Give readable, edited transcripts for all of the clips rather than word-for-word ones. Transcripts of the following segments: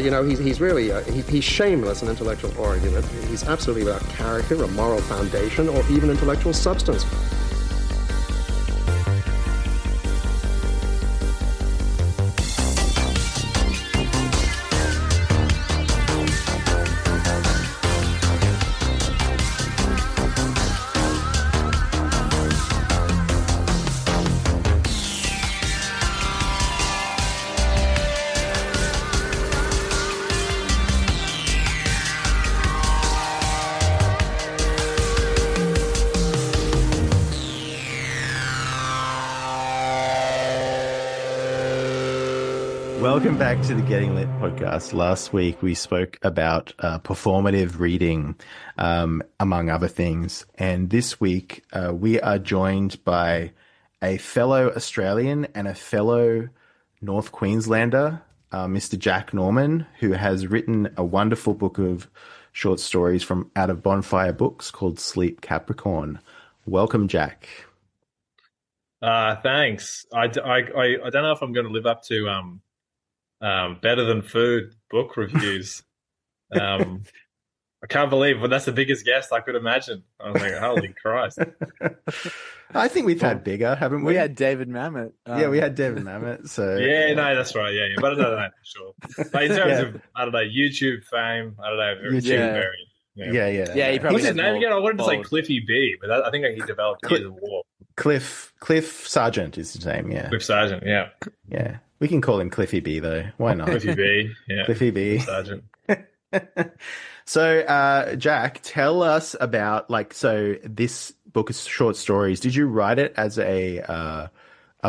he's really he's shameless in intellectual argument. He's absolutely without character, a moral foundation, or even intellectual substance. Welcome back to the Getting Lit podcast. Last week we spoke about performative reading, among other things. And this week we are joined by a fellow Australian and a fellow North Queenslander, Mr. Jack Norman, who has written a wonderful book of short stories from out of Bonfire Books called Sleep Capricorn. Welcome, Jack. Thanks. I don't know if I'm going to live up to better than food book reviews. I can't believe, but that's the biggest guest I could imagine. I was like, holy Christ. I think we've had bigger, haven't we? We had David Mamet. Yeah, we had David Mamet. So yeah, no, that's right. Yeah. But I don't know for sure. But in terms of, I don't know, YouTube fame, I don't know. YouTube. Yeah. He probably What's his name again? I wanted to say Cliffy B, but I think he developed Gears of War. Cliff Sargent is his name, yeah. Cliff Sargent, yeah. Yeah. We can call him Cliffy B, though. Why not? Cliffy B, yeah. Cliffy B. Sargent. So, Jack, tell us about, this book of short stories. Did you write it as a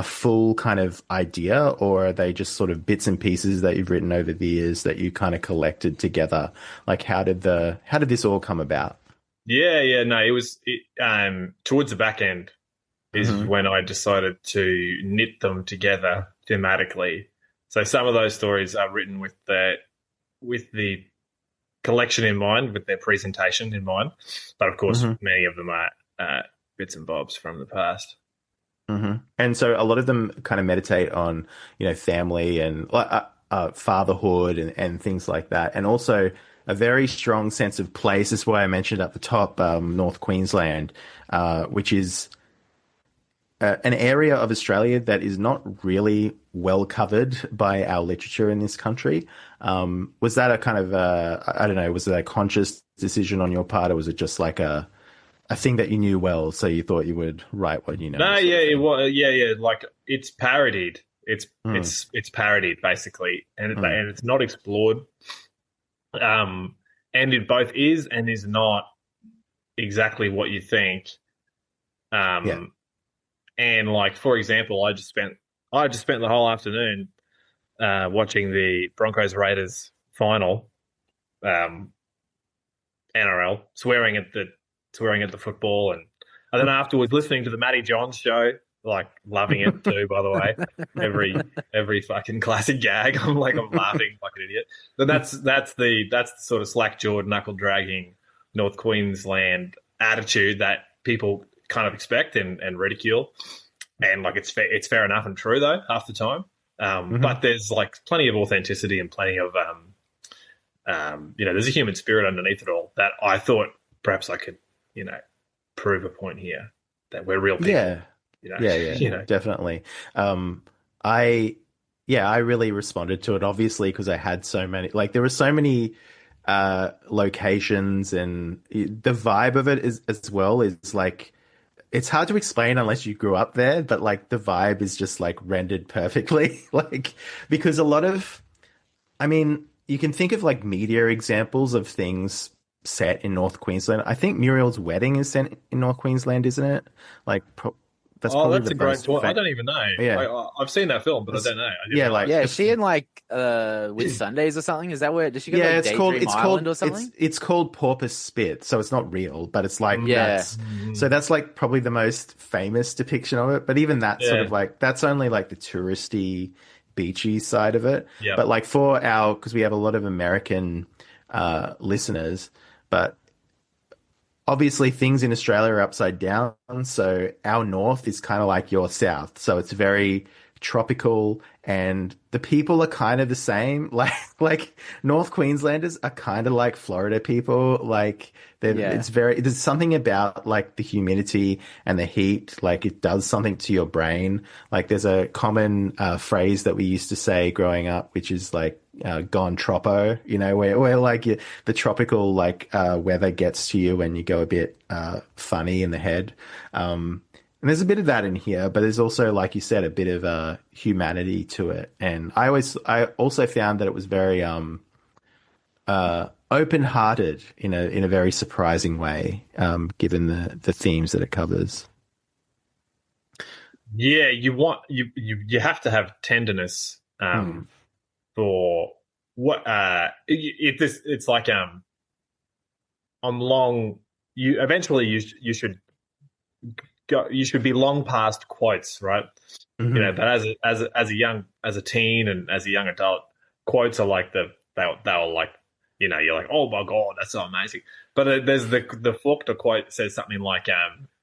full kind of idea, or are they just sort of bits and pieces that you've written over the years that you kind of collected together? Like, how did this all come about? Yeah. No, it was towards the back end is when I decided to knit them together thematically. So some of those stories are written with the collection in mind, with their presentation in mind. But of course, many of them are bits and bobs from the past. Mm-hmm. And so a lot of them kind of meditate on, family and fatherhood and things like that. And also a very strong sense of place. That's why I mentioned at the top, North Queensland, which is an area of Australia that is not really well covered by our literature in this country. Was that a kind of, I don't know, was it a conscious decision on your part, or was it just like a thing that you knew well, so you thought you would write what you know? No, it was, yeah. Like, it's parodied. It's parodied basically, and it's not explored. And it both is and is not exactly what you think. And like, for example, I just spent the whole afternoon watching the Broncos Raiders final, NRL, swearing at the football, and then afterwards listening to the Matty Johns show, like loving it too. By the way, every fucking classic gag, I'm laughing like an idiot. But that's the sort of slack-jawed, knuckle-dragging North Queensland attitude that people kind of expect and ridicule, and like it's fair enough and true though half the time. But there's like plenty of authenticity and plenty of there's a human spirit underneath it all that I thought perhaps I could prove a point here that we're real people. Yeah, definitely. I really responded to it, obviously, because I had so many, there were so many locations, and the vibe of it is as well is like, it's hard to explain unless you grew up there, but like the vibe is just like rendered perfectly. Because a lot of, you can think of like media examples of things set in North Queensland. I think Muriel's Wedding is set in North Queensland, isn't it? That's a great point. I don't even know. Yeah. I've seen that film, but I don't know. Is she in Whit Sundays or something? Is that where does she go to Daydream Island or something? It's called Porpoise Spit, so it's not real, but it's like so that's like probably the most famous depiction of it. But even that sort of that's only like the touristy, beachy side of it. Yeah. But like because we have a lot of American listeners, but obviously things in Australia are upside down. So our north is kind of like your south. So it's very tropical, and the people are kind of the same. Like North Queenslanders are kind of like Florida people. Like there's something about like the humidity and the heat, like it does something to your brain. Like there's a common phrase that we used to say growing up, which is like gone tropo, you know, where like the tropical like weather gets to you when you go a bit funny in the head. And there's a bit of that in here, but there's also, like you said, a bit of humanity to it. And I also found that it was very open-hearted in a very surprising way, given the themes that it covers. Yeah, you have to have tenderness for what it's like on long. You eventually you should go. You should be long past quotes, right? Mm-hmm. You know, but as a teen and as a young adult, quotes are like they were like, you know, you're like, oh my god, that's so amazing. But there's the Faulkner quote says something like,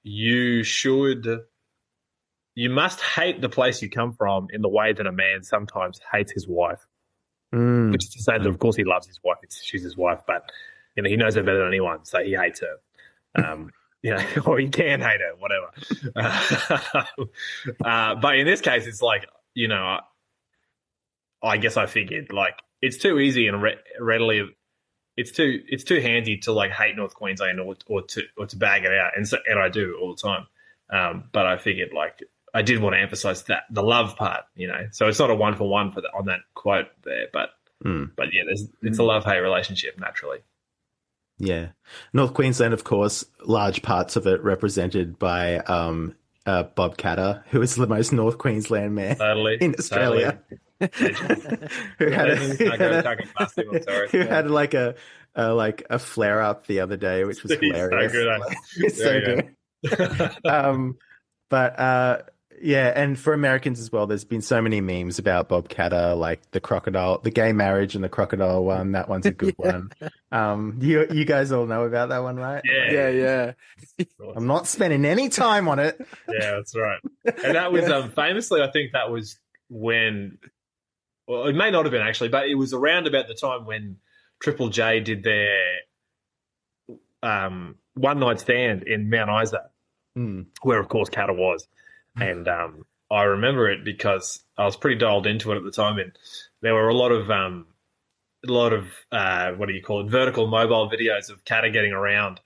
you must hate the place you come from in the way that a man sometimes hates his wife. Which is to say that, of course, he loves his wife. She's his wife, but you know he knows her better than anyone, so he hates her. You know, or he can hate her, whatever. But in this case, it's like, you know, I guess I figured like it's too easy and readily. It's too handy to like hate North Queensland or to bag it out, and I do all the time. But I figured like I did want to emphasize that the love part, you know. So it's not a 1-for-1 on that quote there, but yeah, it's a love-hate relationship naturally. Yeah, North Queensland, of course, large parts of it represented by Bob Catter, who is the most North Queensland man in Australia. who had like a flare up the other day, which was hilarious. So good. It's so good. Yeah, and for Americans as well, there's been so many memes about Bob Catter, like the crocodile, the gay marriage and the crocodile one. That one's a good one. You guys all know about that one, right? Yeah. I'm not spending any time on it. Yeah, that's right. And that was famously, I think that was when, well, it may not have been actually, but it was around about the time when Triple J did their one night stand in Mount Isa, where of course Catter was. And I remember it because I was pretty dialed into it at the time, and there were a lot of what do you call it, vertical mobile videos of Catter getting around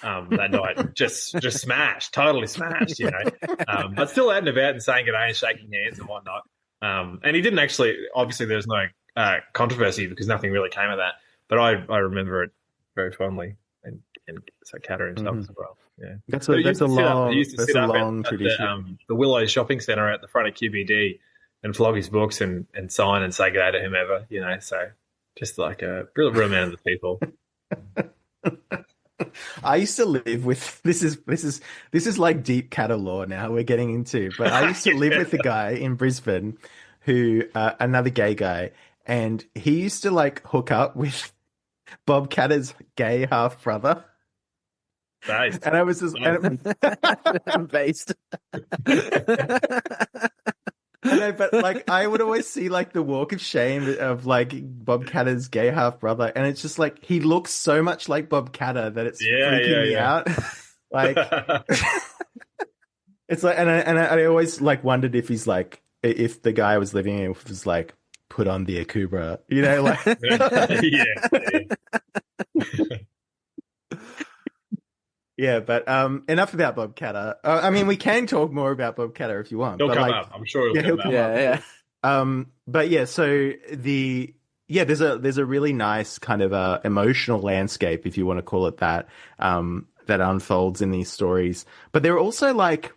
that night, just smashed, totally smashed, you know, but still out and about and saying good day and shaking hands and whatnot. And he didn't actually, obviously there was no controversy because nothing really came of that, but I remember it very fondly, and so Catter himself as well. Yeah, that's a long tradition. The Willow Shopping Centre at the front of QBD and flog his books and sign and say good day to whomever, you know. So just like a real man of the people. I used to live with this is like deep Catter lore now we're getting into, but I used to live with a guy in Brisbane who another gay guy, and he used to like hook up with Bob Catter's gay half brother. Nice. And I was just based. But like I would always see like the walk of shame of like Bob Catter's gay half brother, and it's just like he looks so much like Bob Catter that it's freaking me out. Like it's like, and I always like wondered if he's like, if the guy I was living in was like put on the Akubra, you know, like Yeah, but enough about Bob Catter. I mean, we can talk more about Bob Catter if you want. He'll come up. I'm sure he'll come up. Yeah. But yeah, so there's a really nice kind of emotional landscape, if you want to call it that, that unfolds in these stories. But they're also like,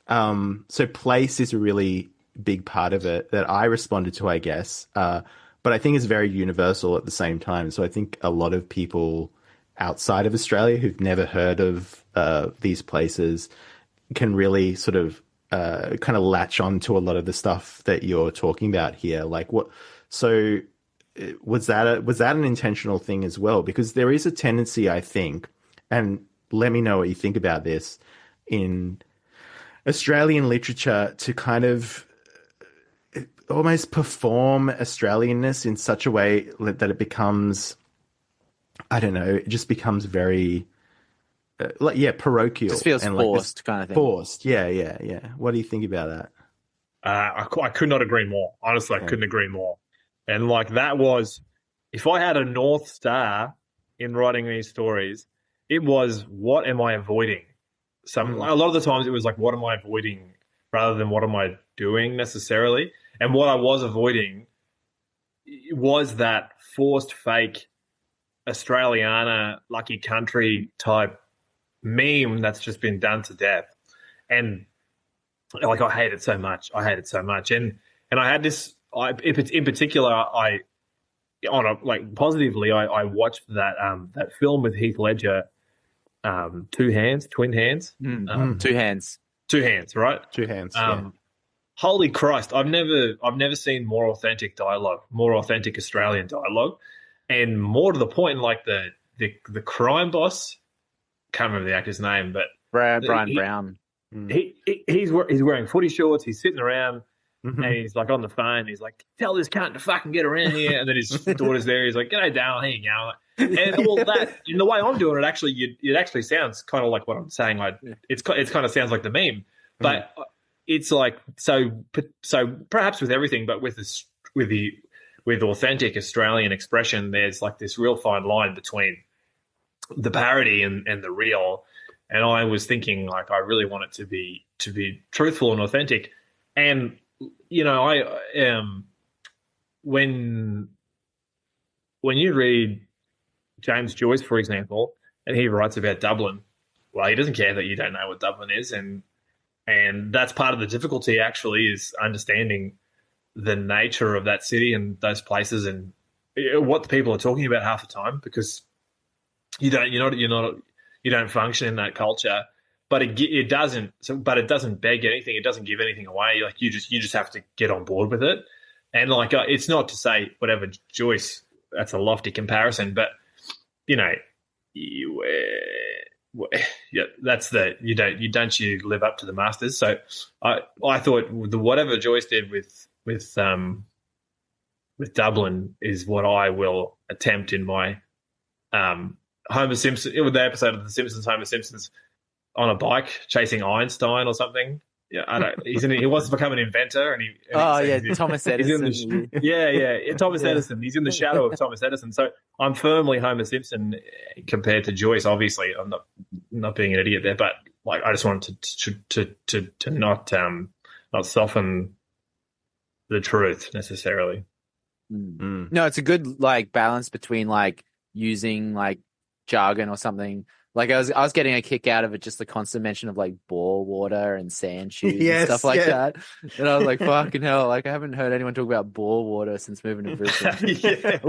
so place is a really big part of it that I responded to, I guess. But I think it's very universal at the same time. So I think a lot of people outside of Australia who've never heard of these places can really sort of kind of latch on to a lot of the stuff that you're talking about here. Like what? So was that an intentional thing as well? Because there is a tendency, I think, and let me know what you think about this, in Australian literature to kind of almost perform Australianness in such a way that it becomes, I don't know, it just becomes very, parochial. Just feels and forced, like kind of thing. Forced, yeah. What do you think about that? I could not agree more. Honestly, I couldn't agree more. And like that was, if I had a North Star in writing these stories, it was, what am I avoiding? A lot of the times it was like, what am I avoiding rather than what am I doing necessarily? And what I was avoiding was that forced fake Australiana lucky country type meme that's just been done to death. And like, I hate it so much. And I had this, in particular, I watched that film with Heath Ledger, Twin Hands. Two Hands. Two Hands, right? Two Hands. Holy Christ! I've never seen more authentic dialogue, more authentic Australian dialogue, and more to the point, like the crime boss. Can't remember the actor's name, but Brian Brown. He's wearing footy shorts. He's sitting around. And he's like on the phone. He's like, "Tell this cunt to fucking get around here." And then his daughter's there. He's like, "G'day, Dale. How you going?" And all that, in the way I'm doing it, actually, it actually sounds kind of like what I'm saying. It's kind of sounds like the meme, but it's like so perhaps with everything, but with authentic Australian expression, there's like this real fine line between the parody and the real. And I was thinking, like, I really want it to be truthful and authentic. And you know, when you read James Joyce, for example, and he writes about Dublin, well, he doesn't care that you don't know what Dublin is, and that's part of the difficulty. Actually, is understanding the nature of that city and those places and what the people are talking about half the time, because you don't function in that culture. But it doesn't beg anything. It doesn't give anything away. Like you just have to get on board with it. And like it's not to say whatever Joyce, that's a lofty comparison, but you know, that's you live up to the masters. So I thought whatever Joyce did with Dublin is what I will attempt in my Homer Simpson, with the episode of The Simpsons, Homer Simpson's on a bike chasing Einstein or something. Yeah, I don't. He wants to become an inventor, and Thomas Edison. Thomas Edison. He's in the shadow of Thomas Edison. So I'm firmly Homer Simpson compared to Joyce. Obviously, I'm not being an idiot there, but like I just wanted to not soften the truth necessarily. No, it's a good like balance between like using like jargon or something. Like I was getting a kick out of it, just the constant mention of like bore water and sand shoes and stuff like that. And I was like, fucking hell, like I haven't heard anyone talk about bore water since moving to Brisbane.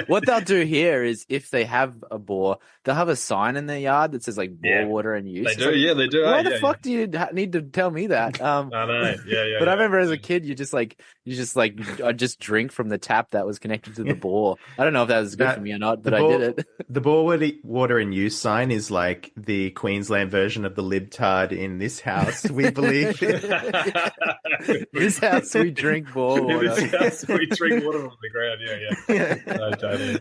What they'll do here is if they have a bore, they'll have a sign in their yard that says like bore water in use. They do, they do. Why the fuck do you need to tell me that? I know, But I remember as a kid, I just drink from the tap that was connected to the bore. I don't know if that was good for me or not, but I did it. The bore water in use sign is like the Queensland version of the libtard in this house. We believe this house we drink bore water. In this house we drink water from the ground. No, totally.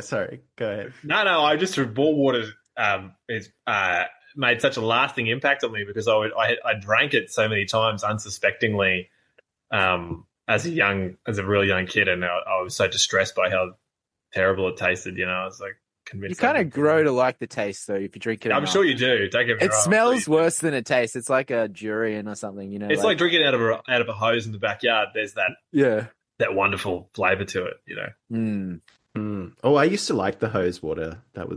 Sorry, go ahead. No, I just bore water is made such a lasting impact on me because I drank it so many times unsuspectingly as a really young kid, and I was so distressed by how terrible it tasted. You know, I was like convinced. You kind of grow to like the taste, though, if you drink it. I'm sure you do. Don't get me wrong. It smells worse than it tastes. It's like a durian or something. You know, it's like drinking out of a hose in the backyard. There's that wonderful flavor to it. You know. Oh, I used to like the hose water. That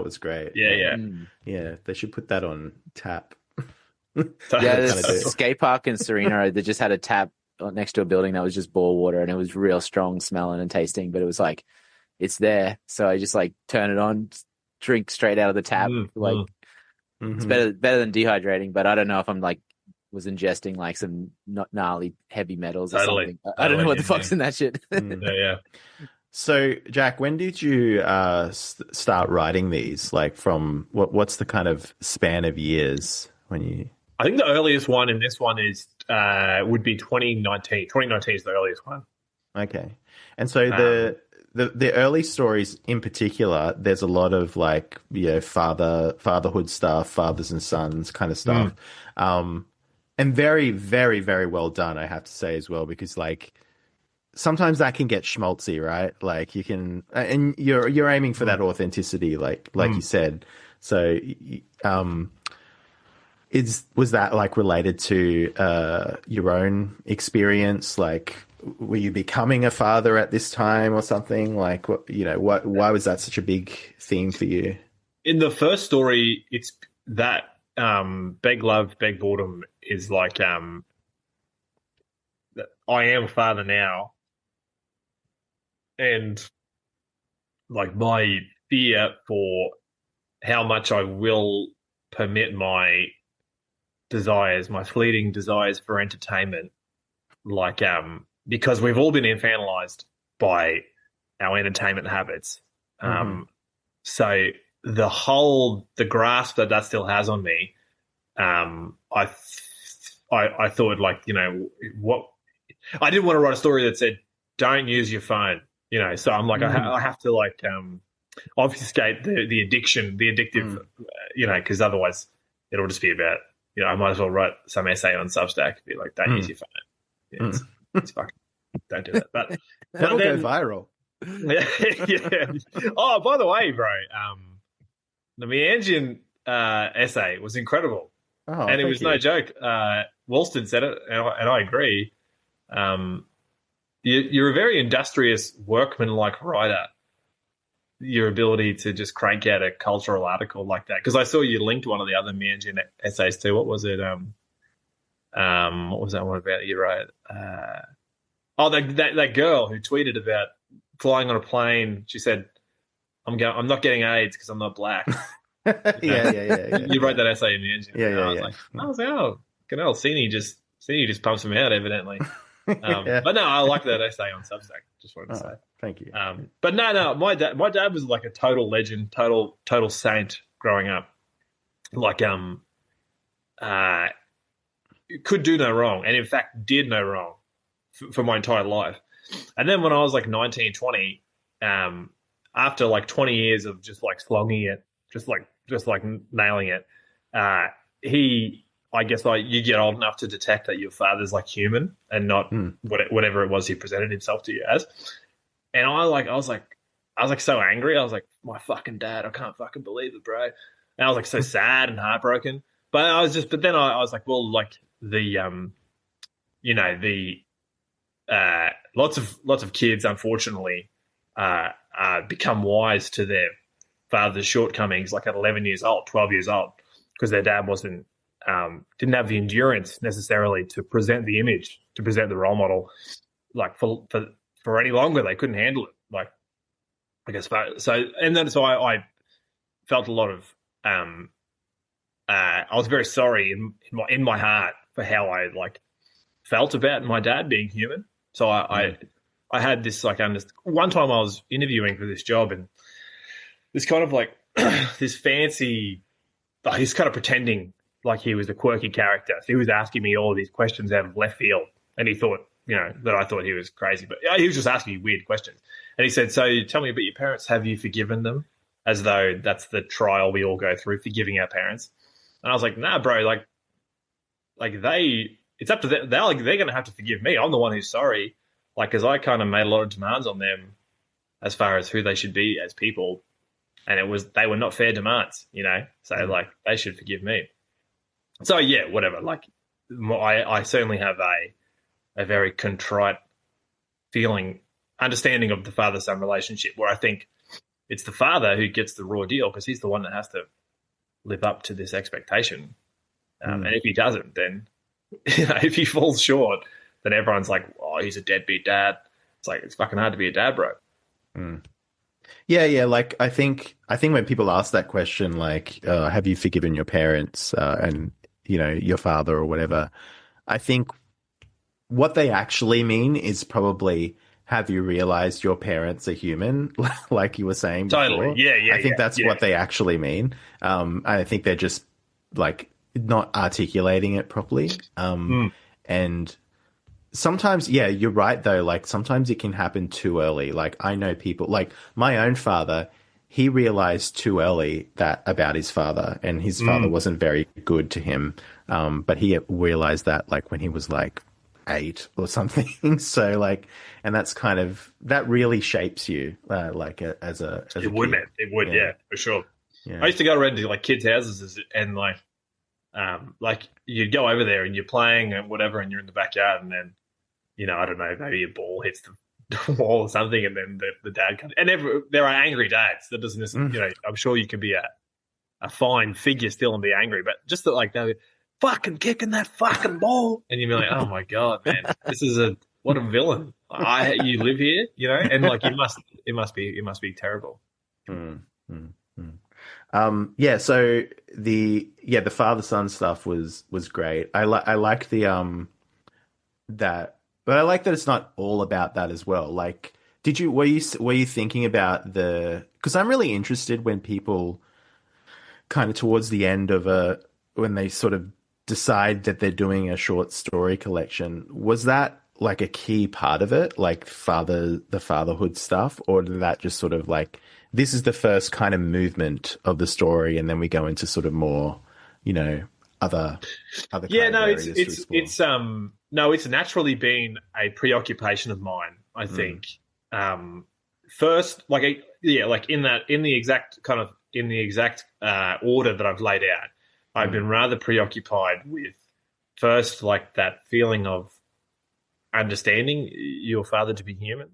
was great. Yeah. They should put that on tap. There's a skate park in Serena. They just had a tap next to a building that was just bore water, and it was real strong smelling and tasting, but it was like it's there. So I just like turn it on, drink straight out of the tap. It's better than dehydrating, but I don't know if I'm like was ingesting like some not gnarly heavy metals or something. I don't know what the fuck's in that shit. So, Jack, when did you start writing these? Like, from what's the kind of span of years when you? I think the earliest one in this one is would be 2019. 2019 is the earliest one. Okay. And so the early stories in particular, there's a lot of like, fatherhood stuff, fathers and sons kind of stuff. And very, very, very well done, I have to say as well, because like sometimes that can get schmaltzy, right? Like you can, and you're aiming for that authenticity, like you said. So, was that like related to your own experience? Like, were you becoming a father at this time or something? Like, why was that such a big theme for you? In the first story, it's that beg love, beg boredom is like I am a father now, and like my fear for how much I will permit my desires, my fleeting desires for entertainment, like because we've all been infantilized by our entertainment habits. So the grasp that still has on me, I thought like, what I didn't want to write a story that said, don't use your phone, so I'm like, I have to like, obfuscate the addiction, the addictive, because otherwise it'll just be about, I might as well write some essay on Substack, be like, don't use your phone. Yeah, it's fucking, don't do that. But that'll go viral. Yeah. Oh, by the way, bro, the Meangian essay was incredible. Oh, and it was no joke. Woolston said it, and I agree. You're a very industrious, workman-like writer. Your ability to just crank out a cultural article like that, because I saw you linked one of the other Meangian essays too. What was it? What was that one about you wrote? That girl who tweeted about flying on a plane. She said, I'm not getting AIDS because I'm not black." Yeah. You wrote that essay in the engine. Yeah. I was like, oh, Sini just pumps him out, evidently. But no, I like that essay on Substack. Just wanted to say. Thank you. But no, my dad was like a total legend, total saint growing up. Like, could do no wrong, and in fact did no wrong for my entire life. And then when I was like 19, 20, after like 20 years of just like slogging it, just like nailing it, I guess like you get old enough to detect that your father's like human and not whatever it was he presented himself to you as. And I was so angry. I was like, my fucking dad, I can't fucking believe it, bro. And I was like so sad and heartbroken. But then I was like, well, like lots of kids, unfortunately, become wise to their father's shortcomings, like at 11 years old, 12 years old, because their dad didn't have the endurance necessarily to present the image, to present the role model, like for any longer. They couldn't handle it. Like, I guess so. And then I felt a lot of I was very sorry in my heart for how I like felt about my dad being human. So I had this like one time I was interviewing for this job, and this kind of like this fancy, he's kind of pretending like he was a quirky character. So he was asking me all of these questions out of left field, and he thought, that I thought he was crazy, but he was just asking me weird questions. And he said, "So tell me about your parents. Have you forgiven them?" As though that's the trial we all go through, forgiving our parents. And I was like, "Nah, bro. Like it's up to them. They're going to have to forgive me. I'm the one who's sorry. Like, because I kind of made a lot of demands on them as far as who they should be as people, and they were not fair demands, So like they should forgive me. So yeah, whatever. Like, I certainly have a very contrite understanding of the father-son relationship, where I think it's the father who gets the raw deal because he's the one that has to live up to this expectation. And if he doesn't, then if he falls short, then everyone's like, "Oh, he's a deadbeat dad." It's like, it's fucking hard to be a dad, bro. Yeah. Like I think when people ask that question, like, have you forgiven your parents and your father or whatever, I think what they actually mean is probably, have you realized your parents are human? Like you were saying before. Totally. Yeah. I think that's what they actually mean. I think they're just like, not articulating it properly. Mm. And sometimes, yeah, you're right though. Like sometimes it can happen too early. Like I know people, like my own father, he realized too early that about his father, and his father wasn't very good to him. But he realized that like when he was like 8 or something. So like, and that's kind of, that really shapes you, like as a It would, kid. man. It would, yeah, for sure. Yeah. I used to go around to like kids' houses and like you'd go over there and you're playing and whatever, and you're in the backyard, and then I don't know, maybe a ball hits the wall or something, and then the dad comes. And there are angry dads. That doesn't necessarily, I'm sure you can be a fine figure still and be angry, but just that like they're fucking kicking that fucking ball, and you'd be like, oh my god, man, this is what a villain. You live here, and like it must be terrible. Yeah, so the father son stuff was great. I like the that, but I like that it's not all about that as well. Like, were you thinking about because I'm really interested when people kind of towards the end of when they sort of decide that they're doing a short story collection, was that like a key part of it, like the fatherhood stuff, or did that just sort of like, this is the first kind of movement of the story, and then we go into sort of more, other yeah, kind no, of areas to explore? it's naturally been a preoccupation of mine, I think. First, like in the exact order that I've laid out, I've been rather preoccupied with first, like that feeling of understanding your father to be human.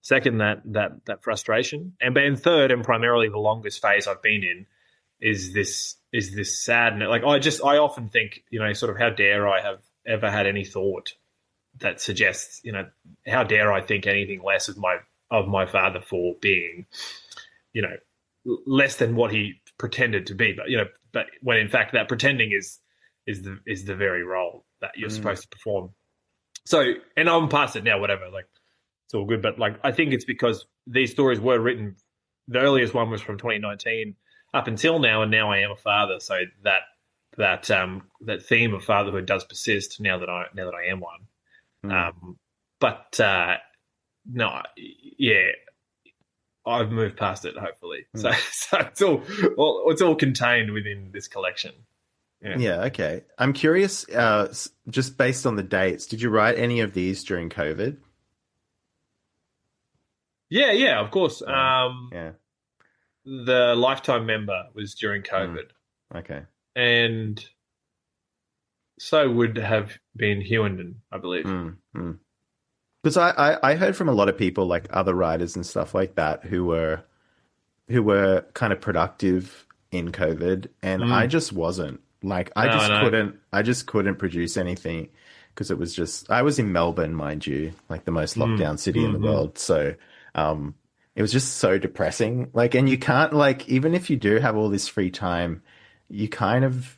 Second, that frustration, and then third, and primarily the longest phase I've been in, is this sadness. Like I often think, sort of, how dare I have ever had any thought that suggests, how dare I think anything less of my father for being, less than what he pretended to be. But when in fact that pretending is the very role that you're supposed to perform. So, and I'm past it now, whatever, like it's all good. But like, I think it's because these stories were written, the earliest one was from 2019 up until now, and now I am a father. So that theme of fatherhood does persist now that I am one. No, yeah, I've moved past it, hopefully. So it's all contained within this collection. Yeah, okay. I'm curious, just based on the dates, did you write any of these during COVID? Yeah, of course. Yeah. The Lifetime Member was during COVID. Okay. And so would have been Hewenden, I believe. Because I heard from a lot of people, like other writers and stuff like that, who were kind of productive in COVID, and I just wasn't. Like I just couldn't produce anything because it was just, I was in Melbourne, mind you, like the most lockdown city in the world. So it was just so depressing. Like, and you can't, like, even if you do have all this free time, you kind of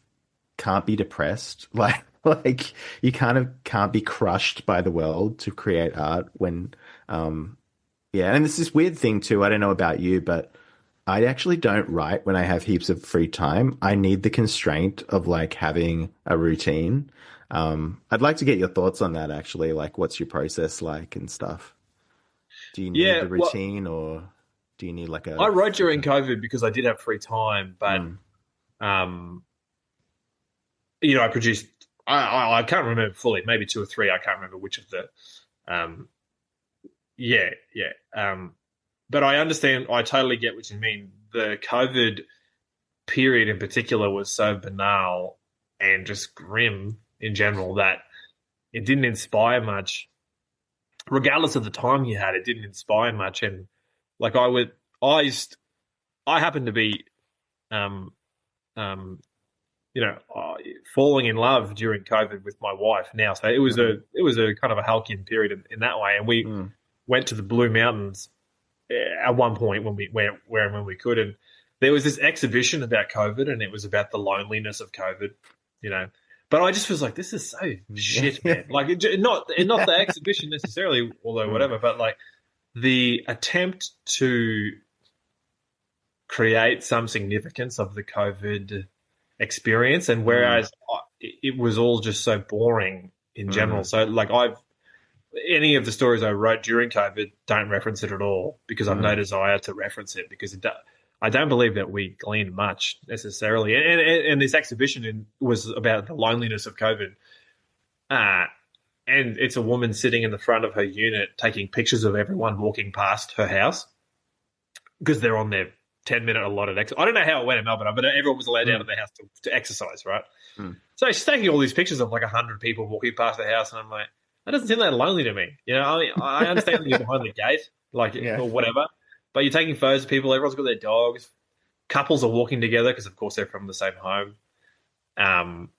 can't be depressed. Like you kind of can't be crushed by the world to create art when, and it's this weird thing too. I don't know about you, but I actually don't write when I have heaps of free time. I need the constraint of like having a routine. I'd like to get your thoughts on that actually. Like, what's your process like and stuff? Do you need the routine, or do you need like I wrote during COVID because I did have free time, but I produced, I can't remember fully, maybe 2 or 3. I can't remember which of the, but I understand. I totally get what you mean. The COVID period in particular was so banal and just grim in general that it didn't inspire much. Regardless of the time you had, it didn't inspire much. And like I happened to be, falling in love during COVID with my wife now. So it was a kind of a halcyon period in that way. And we went to the Blue Mountains at one point when we could, and there was this exhibition about COVID, and it was about the loneliness of COVID, But I just was like, this is so shit, man. Like, not the exhibition necessarily, although whatever, but like the attempt to create some significance of the COVID experience, and whereas it was all just so boring in general. So like any of the stories I wrote during COVID don't reference it at all because I've no desire to reference it because I don't believe that we gleaned much necessarily. And this exhibition was about the loneliness of COVID. And it's a woman sitting in the front of her unit taking pictures of everyone walking past her house because they're on their 10-minute allotted exercise. I don't know how it went in Melbourne, but everyone was allowed down at the house to exercise, right? So she's taking all these pictures of like 100 people walking past the house, and I'm like, that doesn't seem that lonely to me. You know, I mean, I understand that you're behind the gate, like or whatever, but you're taking photos of people. Everyone's got their dogs. Couples are walking together because, of course, they're from the same home. And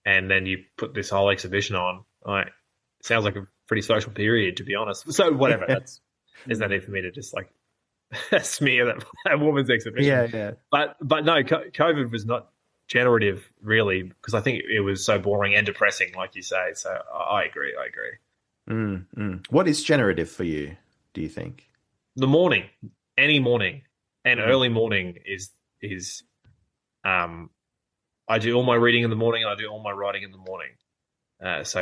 then you put this whole exhibition on. Like, it sounds like a pretty social period, to be honest. So whatever. There's no need for me to just like smear that woman's exhibition. Yeah. But no, COVID was not generative really because I think it was so boring and depressing, like you say. So I agree. What is generative for you, do you think? The morning, any morning, and early morning is I do all my reading in the morning and I do all my writing in the morning. So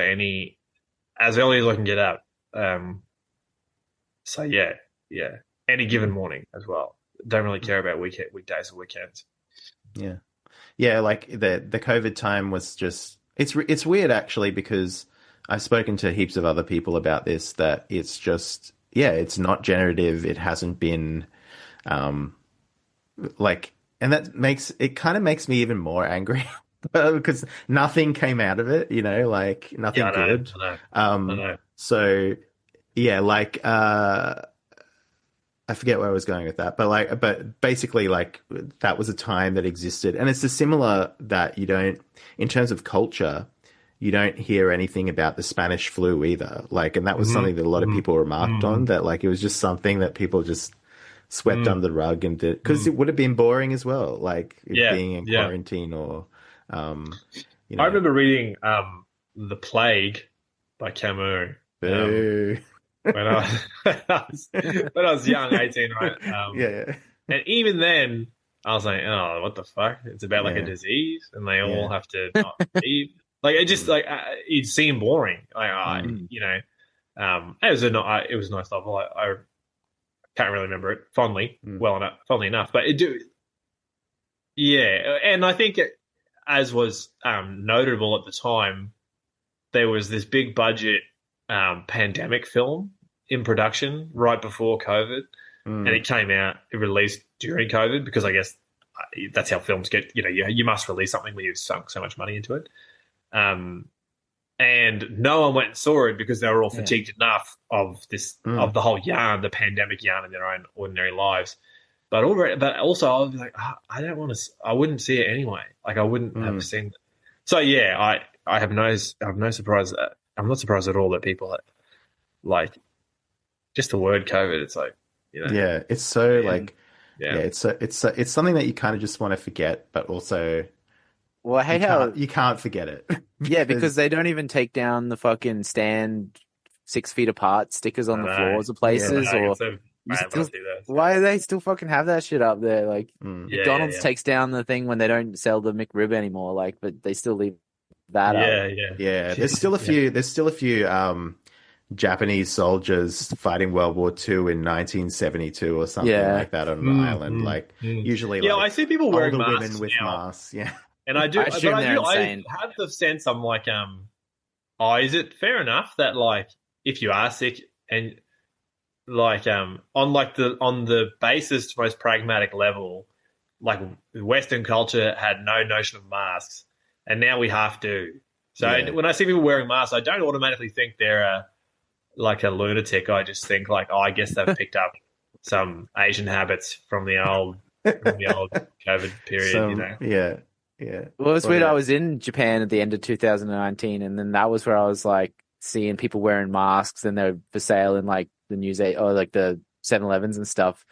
as early as I can get up. So yeah, any given morning as well. Don't really care about weekdays or weekends. Yeah. Like the COVID time was just it's weird actually because I've spoken to heaps of other people about this that it's just it's not generative. It hasn't been and that kind of makes me even more angry because nothing came out of it, you know, like nothing good. I know. So yeah, like I forget where I was going with that, but basically like that was a time that existed, and it's similar that you don't, in terms of culture, you don't hear anything about the Spanish flu either. Like, and that was something that a lot of people remarked on, that like it was just something that people just swept under the rug and did because it would have been boring as well, like being in quarantine or you know. I remember reading The Plague by Camus when I was young, 18, right? And even then I was like, oh, what the fuck? It's about like a disease and they all have to not eat. Like it just like it seemed boring. Like you know, it was a nice novel. I can't really remember it fondly enough, but and I think as was notable at the time, there was this big budget pandemic film in production right before COVID, and it released during COVID because I guess that's how films get. You know, you must release something when you've sunk so much money into it. And no one went and saw it because they were all fatigued enough of this of the whole yarn, the pandemic yarn in their own ordinary lives. But also, I was like, I don't want to. I wouldn't see it anyway. Like I wouldn't have seen it. So yeah, I have no surprise. I'm not surprised at all that people like just the word COVID. It's like, you know, it's so like it's something that you kind of just want to forget, but also. Well, I hate how you can't forget it. because they don't even take down the fucking stand 6 feet apart stickers on the floors of places, why do they still fucking have that shit up there? Like McDonald's takes down the thing when they don't sell the McRib anymore, like, but they still leave that up. Yeah. There's still a few Japanese soldiers fighting World War II in 1972 or something like that on an island. Like usually, I see people wearing masks women with now. masks. Yeah. And I do, I have the sense I'm like, is it fair enough that like if you are sick and like on the basest, most pragmatic level, like Western culture had no notion of masks, and now we have to. So when I see people wearing masks, I don't automatically think they're like a lunatic. I just think like, I guess they've picked up some Asian habits from the old COVID period. You know. Yeah. Well, it's weird. I was in Japan at the end of 2019, and then that was where I was like seeing people wearing masks, and they're for sale in like the like the 7-Elevens and stuff.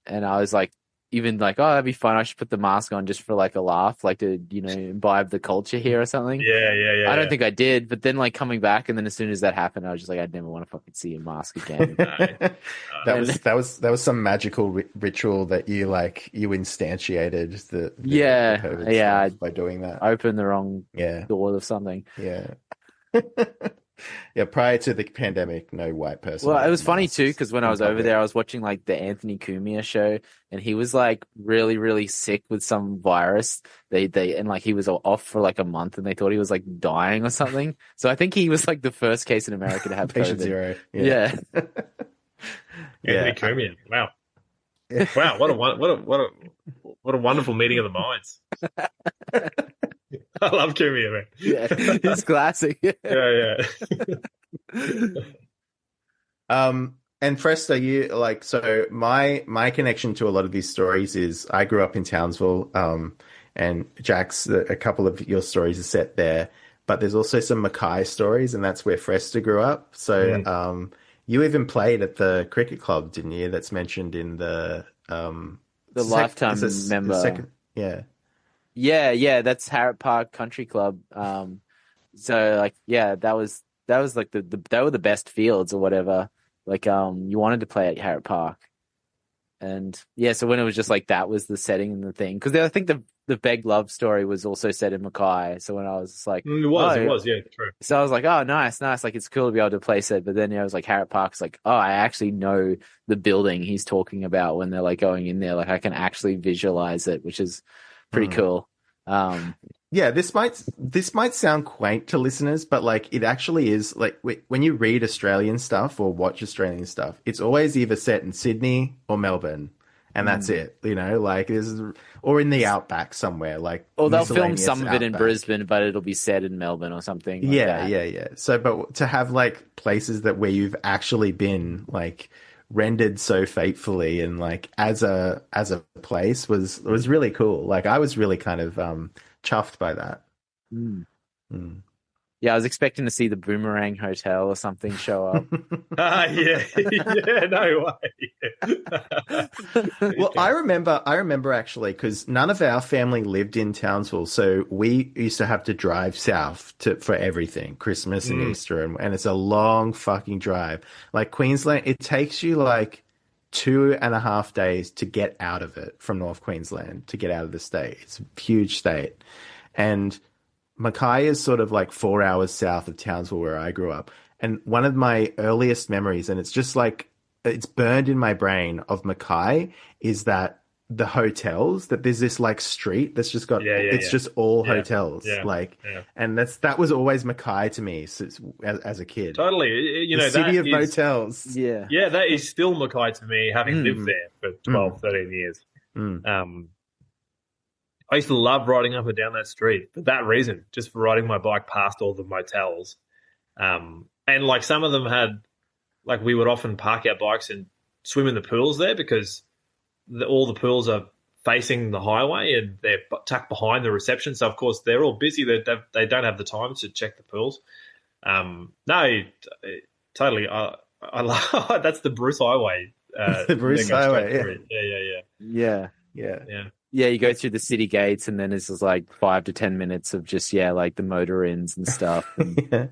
And I was like, even like, oh, that'd be fun. I should put the mask on just for like a laugh, like to, you know, imbibe the culture here or something. Yeah. I don't think I did, but then like coming back, and then as soon as that happened, I was just like, I'd never want to fucking see a mask again. That was some magical ritual that you instantiated the COVID stuff by doing that. I opened the wrong door of something. Yeah. Yeah, prior to the pandemic, no white person. Well, it was funny too, because when I was over there, I was watching like the Anthony Cumia show, and he was like really, really sick with some virus. And like he was off for like a month, and they thought he was like dying or something. So I think he was like the first case in America to have patient COVID. zero. Yeah. Anthony Cumia. Wow. Wow. What a wonderful meeting of the minds. I love Cumia, man. Yeah, it's classic. Yeah. And Fresta, you like, so my connection to a lot of these stories is I grew up in Townsville, and Jack's, a couple of your stories are set there, but there's also some Mackay stories, and that's where Fresta grew up. So you even played at the cricket club, didn't you? That's mentioned in the lifetime member. Yeah, that's Harrop Park Country Club. So like, yeah, that was like they were the best fields or whatever. Like, you wanted to play at Harrop Park, and yeah, so when it was just like that was the setting and the thing, because I think the Beg Love story was also set in Mackay. So when I was just like, it was, yeah, true. So I was like, oh, nice, like it's cool to be able to place it. But then I was like, Harrop Park's like, oh, I actually know the building he's talking about when they're like going in there. Like I can actually visualize it, which is pretty cool. Yeah, this might sound quaint to listeners, but like it actually is. Like when you read Australian stuff or watch Australian stuff, it's always either set in Sydney or Melbourne, and that's it. You know, like or in the outback somewhere. Like, or they'll film some of it in Brisbane, but it'll be set in Melbourne or something. Like yeah. So, but to have like places that where you've actually been like rendered so faithfully and like as a place was really cool. Like I was really kind of chuffed by that. Yeah, I was expecting to see the Boomerang Hotel or something show up. Yeah, no way. Well, I remember actually, because none of our family lived in Townsville, so we used to have to drive south for everything, Christmas and Easter, and it's a long fucking drive. Like Queensland, it takes you like 2.5 days to get out of it from North Queensland, to get out of the state. It's a huge state. And Mackay is sort of like 4 hours south of Townsville, where I grew up. And one of my earliest memories, and it's just like, it's burned in my brain of Mackay, is that the hotels, that there's this like street that's just got, just all hotels. And that was always Mackay to me as a kid. Totally. You know, the city of motels. Yeah, that is still Mackay to me, having lived there for 12, 13 years. I used to love riding up and down that street for that reason, just for riding my bike past all the motels. And like some of them had, like we would often park our bikes and swim in the pools there, because all the pools are facing the highway and they're tucked behind the reception. So of course they're all busy. They don't have the time to check the pools. No, totally. I love that's the Bruce Highway. The Bruce Highway. Yeah. Yeah, you go through the city gates, and then it's just like 5 to 10 minutes of just like the motor inns and stuff. And...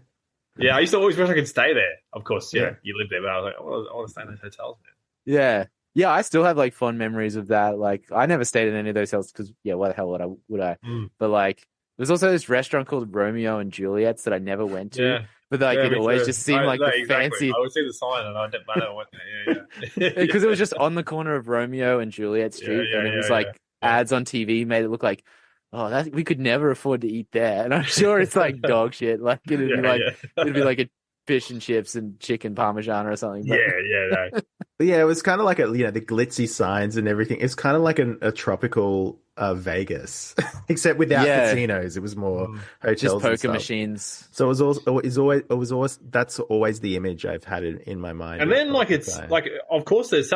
I used to always wish I could stay there. Of course, you live there, but I was like, I want to stay in those hotels, man. Yeah, I still have like fond memories of that. Like, I never stayed in any of those hotels because, why the hell would I? But like, there's also this restaurant called Romeo and Juliet's that I never went to. Yeah. But like, it always just seemed like the fancy. I would see the sign, and I never went there. Yeah. Because it was just on the corner of Romeo and Juliet Street, and it was like ads on TV made it look like, oh, we could never afford to eat there. And I'm sure it's like dog shit. Like it'd be like a fish and chips and chicken parmesan or something. But... Yeah, it was kind of like the glitzy signs and everything. It's kind of like a tropical Vegas, except without casinos. It was more hotels, just poker machines. So it was always that's always the image I've had in my mind. And then like of course there's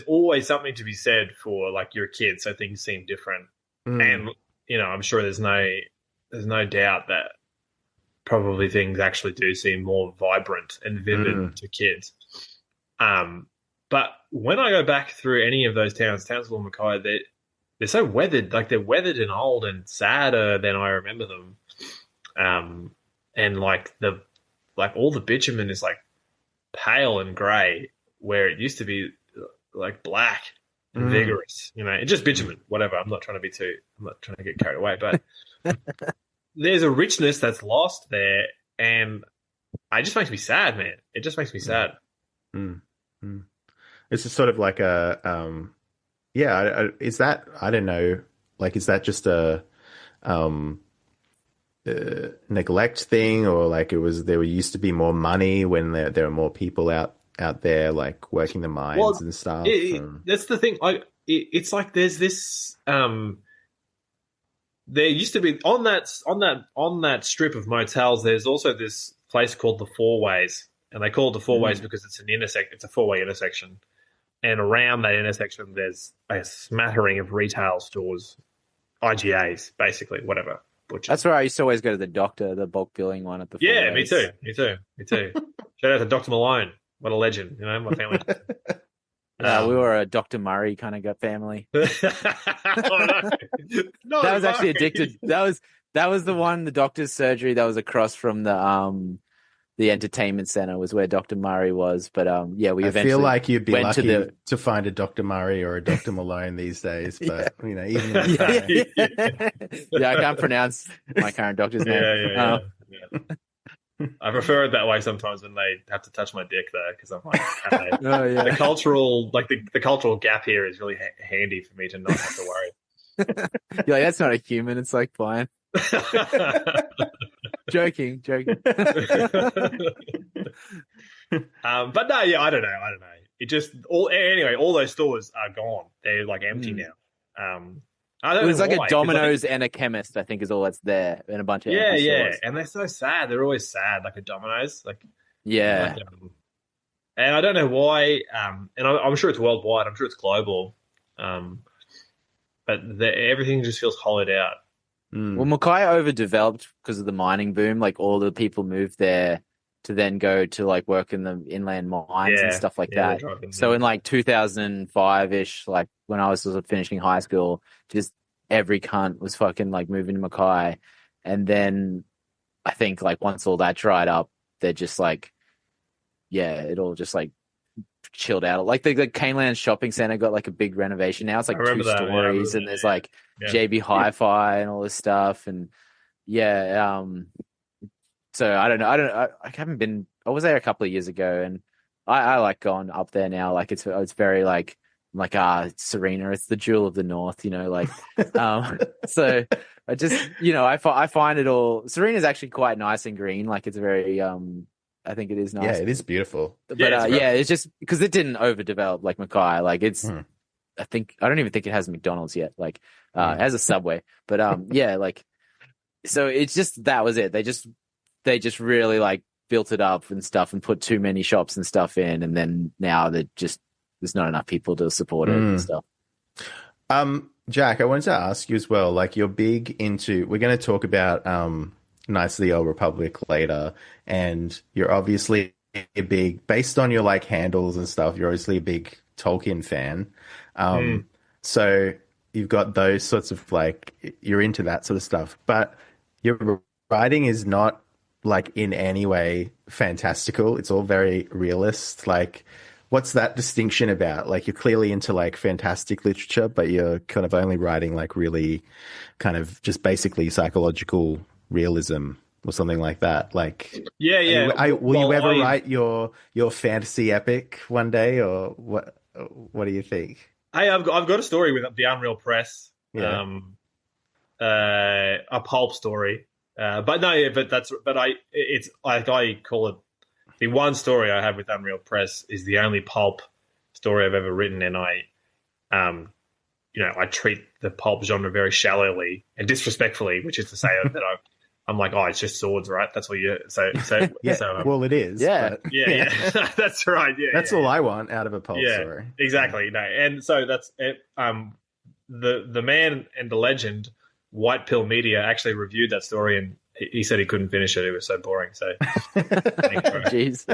always something to be said for like you're a kid, so things seem different. And I'm sure there's no doubt that probably things actually do seem more vibrant and vivid to kids. But when I go back through any of those towns, Townsville and Mackay, they're so weathered, like they're weathered and old and sadder than I remember them. And like all the bitumen is like pale and grey, where it used to be like black and vigorous, and just bitumen, whatever. I'm not trying to get carried away, but there's a richness that's lost there, and it just makes me sad, man. It just makes me sad. It's just sort of like a, is that, I don't know, like, is that just a neglect thing, or like there used to be more money when there were more people out there, like working the mines and stuff? That's the thing. It's like there's this, there used to be on that strip of motels, there's also this place called the Four Ways, and they call it the Four Ways because it's a four-way intersection. And around that intersection, there's a smattering of retail stores, IGAs, basically, whatever. Butchers. That's where I used to always go to the doctor, the bulk billing one at the. Yeah, me too. Shout out to Dr. Malone. What a legend, my family. We were a Dr. Murray kind of family. No, that was actually addicted. That was the one, the doctor's surgery that was across from the entertainment center was where Dr. Murray was. But we eventually I feel like you'd be lucky to find a Dr. Murray or a Dr. Malone these days. But even I can't pronounce my current doctor's name. Yeah. I prefer it that way sometimes when they have to touch my dick though, because I'm like, the cultural gap here is really handy for me to not have to worry. You're like, that's not a human. It's like fine. Joking. But no, I don't know. It just all those stores are gone. They're like empty now. I don't know. It was like why, a Domino's and a chemist, I think, is all that's there, and a bunch of empty stores. And they're so sad. They're always sad, like a Domino's, and I don't know why. And I'm sure it's worldwide. I'm sure it's global. But everything just feels hollowed out. Well, Mackay overdeveloped because of the mining boom. Like all the people moved there to then go to like work in the inland mines and stuff like that. So in like 2005-ish, like when I was sort of finishing high school, just every cunt was fucking like moving to Mackay. And then I think like once all that dried up, they're just like, it all just like chilled out. Like the Caneland shopping center got like a big renovation now. It's like 2 stories and there's like JB Hi-Fi and all this stuff. And so I don't know. I haven't been. I was there a couple of years ago, and I like going up there now. Like it's very like it's Serena. It's the jewel of the North, like. So I just I find it all. Serena's actually quite nice and green. Like it's very I think it is nice. Yeah, it is beautiful. But it's just because it didn't overdevelop like Mackay. Like it's. I don't even think it has McDonald's yet. Like it has a Subway, but like. So it's just that was it. They just really like built it up and stuff and put too many shops and stuff in, and then now there's not enough people to support it and stuff. Jack, I wanted to ask you as well, like you're big into, we're going to talk about Knights of the Old Republic later, and you're obviously a big, based on your like handles and stuff, you're obviously a big Tolkien fan. So you've got those sorts of like, you're into that sort of stuff, but your writing is not like in any way fantastical. It's all very realist. Like, what's that distinction about? Like, you're clearly into like fantastic literature, but you're kind of only writing like really kind of just basically psychological realism or something like that. Like, will you ever write your fantasy epic one day, or what? What do you think? Hey, I've got a story with the Unreal Press. A pulp story. I call it, the one story I have with Unreal Press is the only pulp story I've ever written, and I treat the pulp genre very shallowly and disrespectfully, which is to say that I'm like, it's just swords, right? That's all you. So well, it is. Yeah, that's right. Yeah, that's all I want out of a pulp story. Exactly. No, and so that's it. The man and the legend, White Pill Media, actually reviewed that story, and he said he couldn't finish it. It was so boring. So, jeez.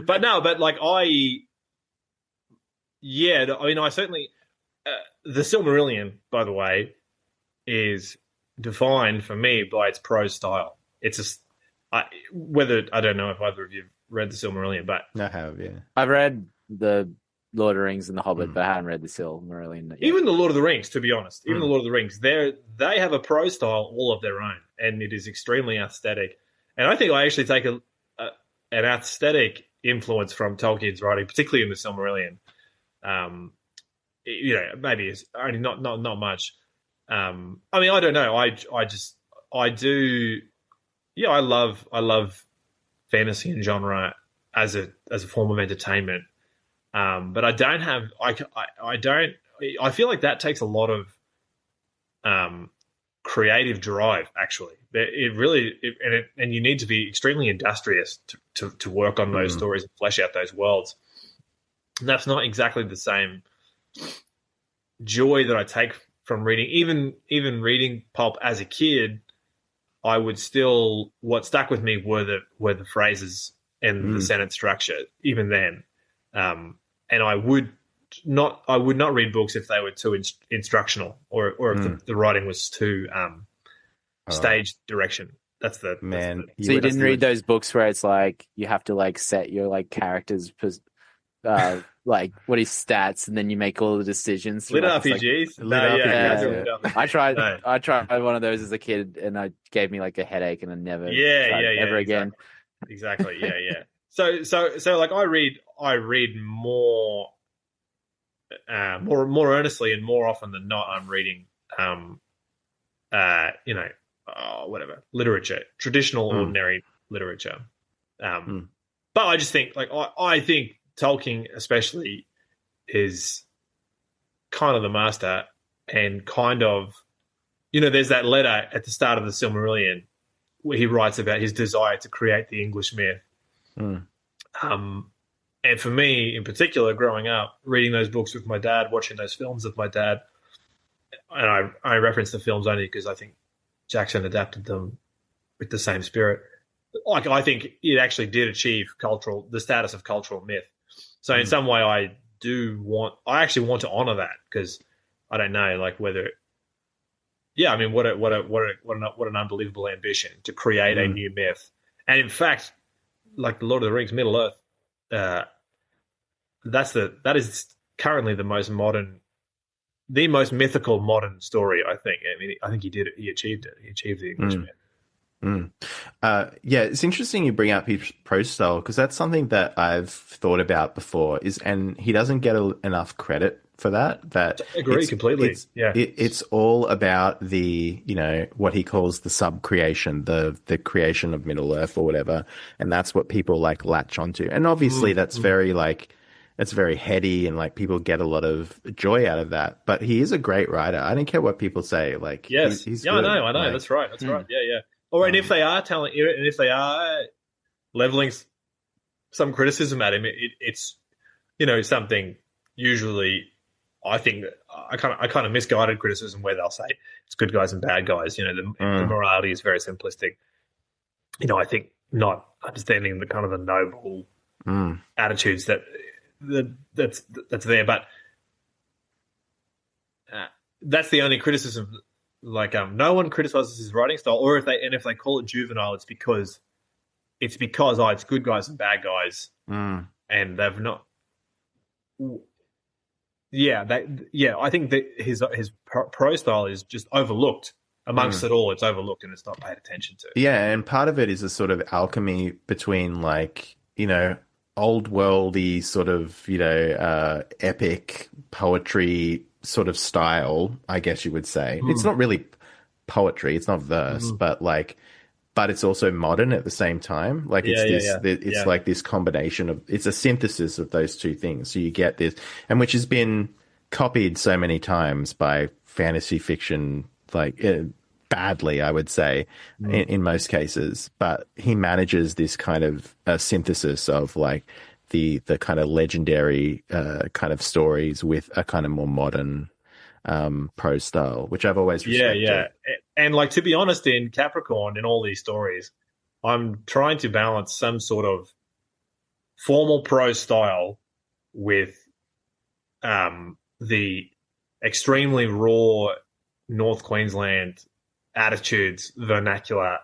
But like Yeah, I mean, I certainly the Silmarillion, by the way, is defined for me by its prose style. It's just I don't know if either of you have read the Silmarillion, but I have, yeah. I've read the Lord of the Rings and the Hobbit, but I haven't read the Silmarillion yet. Even the Lord of the Rings, to be honest, even the Lord of the Rings, they have a prose style all of their own, and it is extremely aesthetic. And I think I actually take an aesthetic influence from Tolkien's writing, particularly in the Silmarillion. Maybe it's only not much. I mean, I don't know. I do. Yeah, I love fantasy and genre as a form of entertainment. But I don't have. I feel like that takes a lot of creative drive. Actually, and you need to be extremely industrious to work on those stories and flesh out those worlds. And that's not exactly the same joy that I take from reading. Even reading pulp as a kid, I would still, what stuck with me were the phrases and the sentence structure. Even then, and I would not read books if they were too instructional or if the writing was too stage direction. That's the man. So you didn't read those books where it's like you have to like set your like characters like what his stats, and then you make all the decisions. Lit RPGs. I tried one of those as a kid, and it gave me like a headache, and I never ever again. Exactly. Yeah. So like I read more earnestly, and more often than not, I'm reading whatever literature, traditional ordinary literature. But I just think I think Tolkien especially is kind of the master, and kind of, there's that letter at the start of the Silmarillion where he writes about his desire to create the English myth. And for me in particular, growing up, reading those books with my dad, watching those films with my dad, and I reference the films only because I think Jackson adapted them with the same spirit. Like, I think it actually did achieve the status of cultural myth. So in some way, I actually want to honor that, because I don't know, like, whether, I mean, what an unbelievable ambition to create a new myth. And in fact, like the Lord of the Rings, Middle Earth, that is currently the most mythical modern story, I think. I mean, I think he did it. He achieved it. He achieved the English myth. It's interesting you bring up his prose style, because that's something that I've thought about before. And he doesn't get enough credit for that. I agree completely. It's all about the, what he calls the sub-creation, the creation of Middle Earth or whatever, and that's what people like latch onto. And obviously that's very it's very heady, and like people get a lot of joy out of that. But he is a great writer. I don't care what people say. Like, yes, he's good. I know. That's right. Yeah. Or and if they are leveling some criticism at him, it's something, usually I think I kind of misguided criticism where they'll say it's good guys and bad guys. The morality is very simplistic. I think not understanding the kind of the noble attitudes that's there, but that's the only criticism. Like, no one criticizes his writing style, or if they call it juvenile, it's because it's good guys and bad guys, and they've not. I think that his prose style is just overlooked amongst it all. It's overlooked and it's not paid attention to. Yeah, and part of it is a sort of alchemy between, like, old worldy sort of epic poetry sort of style, I guess you would say. It's not really poetry, it's not verse, but it's also modern at the same time. Like, it's like this combination it's a synthesis of those two things. So you get this, and which has been copied so many times by fantasy fiction, like badly, I would say, in most cases. But he manages this kind of synthesis of like the kind of legendary kind of stories with a kind of more modern prose style, which I've always respected. Yeah. And like, to be honest, in Capricorn, in all these stories, I'm trying to balance some sort of formal prose style with the extremely raw North Queensland attitudes, vernacular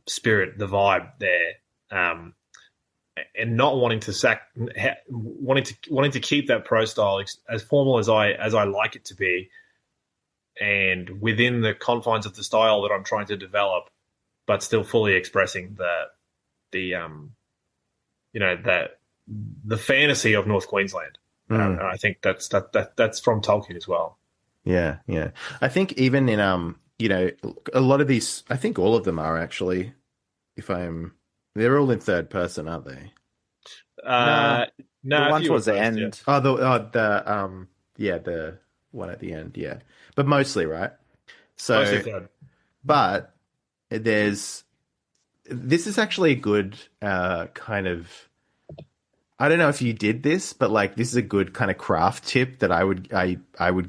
spirit, the vibe there, and not wanting to wanting to keep that prose style as formal as I like it to be, and within the confines of the style that I'm trying to develop, but still fully expressing the fantasy of North Queensland. And I think that's from Tolkien as well. Yeah, yeah. I think even in a lot of these, I think all of them are actually. They're all in third person, aren't they? No, the one towards the end. Yeah. The one at the end, yeah. But mostly, right? So, mostly third. But this is actually a good kind of. I don't know if you did this, but like this is a good kind of craft tip that I would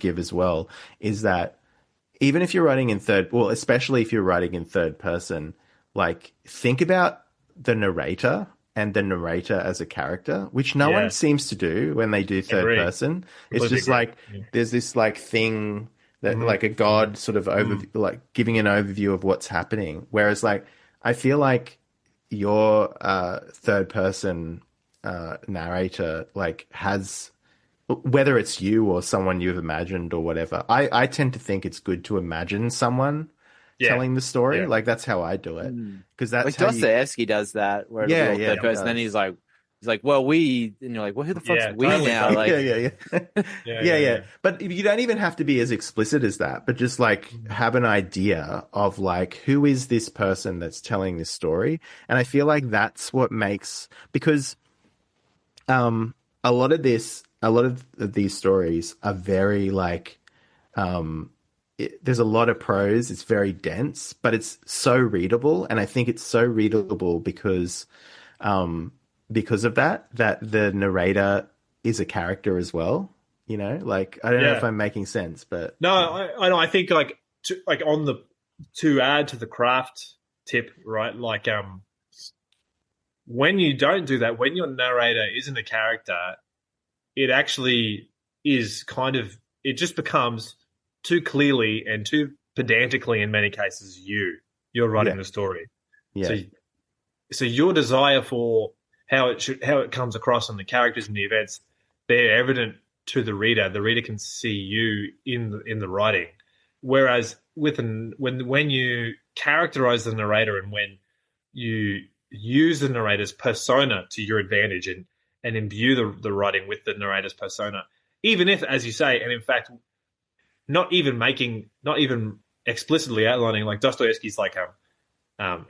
give as well. Is that even if you're writing in especially if you're writing in third person, like think about the narrator and the narrator as a character, which no one seems to do when they do third person. It's just like there's this like thing that like a god sort of like giving an overview of what's happening. Whereas like I feel like your third person narrator like has, whether it's you or someone you've imagined or whatever, I tend to think it's good to imagine someone telling the story. Like that's how I do it, because that's like how Dostoevsky does that, where it'll be all third person, then he's like well, we, and you're like, well, who the fuck's we totally. now? Like yeah. But you don't even have to be as explicit as that, but just like have an idea of like who is this person that's telling this story. And I feel like that's what makes, because a lot of these stories are very like there's a lot of prose. It's very dense, but it's so readable, and I think it's so readable because of that the narrator is a character as well. You know, like I don't know if I'm making sense, but no, I know. I think to add to the craft tip, right? Like when you don't do that, when your narrator isn't a character, it actually is kind of, it just becomes too clearly and too pedantically in many cases you're writing the story. Yeah. So your desire for how it comes across in the characters and the events, they're evident to the reader. The reader can see you in the writing. Whereas when you characterize the narrator and when you use the narrator's persona to your advantage and imbue the writing with the narrator's persona, even if, as you say, and in fact, not even explicitly outlining, like Dostoevsky's like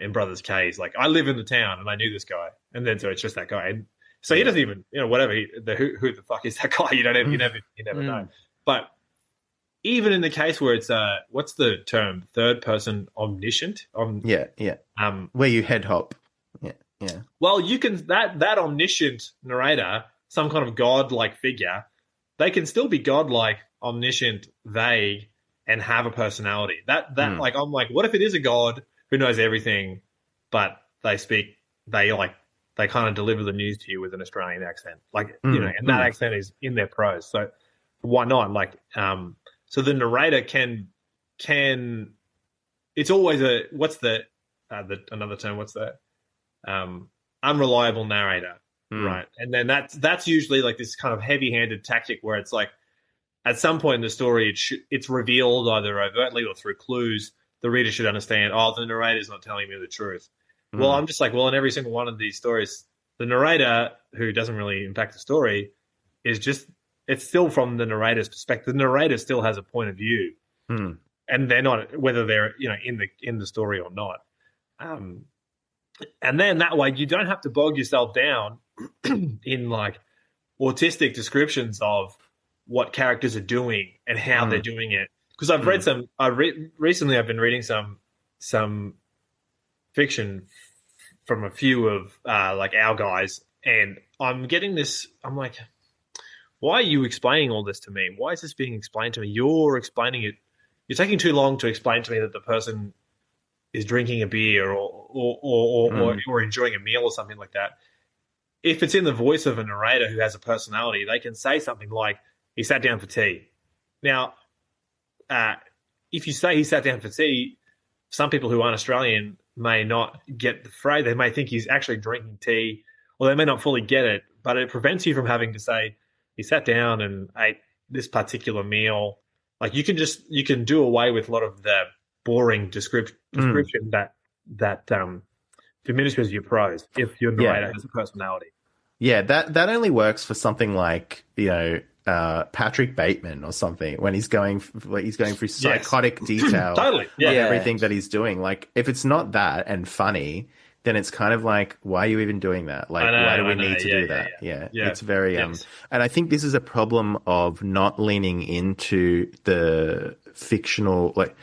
in Brothers K, he's like, I live in the town and I knew this guy, and then so it's just that guy, and so he doesn't even, whatever who the fuck is that guy? You never know. But even in the case where it's what's the term, third person omniscient? Where you head hop. Yeah. Well, you can that omniscient narrator, some kind of god-like figure, they can still be god-like, omniscient, vague, and have a personality. Like I'm like, what if it is a god who knows everything, but they kind of deliver the news to you with an Australian accent, like and that accent is in their prose. So why not? Like, so the narrator can. It's always another term? What's that? Unreliable narrator, right? And then that's usually like this kind of heavy-handed tactic where it's like at some point in the story it's revealed either overtly or through clues. The reader should understand, the narrator's not telling me the truth. Well, I'm just like, well, in every single one of these stories, the narrator, who doesn't really impact the story, it's still from the narrator's perspective. The narrator still has a point of view, and they're not, whether they're in the story or not. And then that way you don't have to bog yourself down in like autistic descriptions of what characters are doing and how they're doing it. Because I've read recently I've been reading some fiction from a few of like our guys, and I'm getting this, I'm like, why are you explaining all this to me? Why is this being explained to me? You're explaining it. You're taking too long to explain to me that the person is drinking a beer or enjoying a meal or something like that. if it's in the voice of a narrator who has a personality, they can say something like, he sat down for tea. Now, if you say he sat down for tea, some people who aren't Australian may not get the phrase. They may think he's actually drinking tea, or they may not fully get it, but it prevents you from having to say, he sat down and ate this particular meal. Like you can do away with a lot of the boring description that diminishes your prose if your narrator has a personality. Yeah, that only works for something like, Patrick Bateman or something when he's going through psychotic detail. Totally. Yeah. Everything that he's doing. Like if it's not that and funny, then it's kind of like, why are you even doing that? Like, why do we need to do that? Yeah. It's very, and I think this is a problem of not leaning into the fictional, like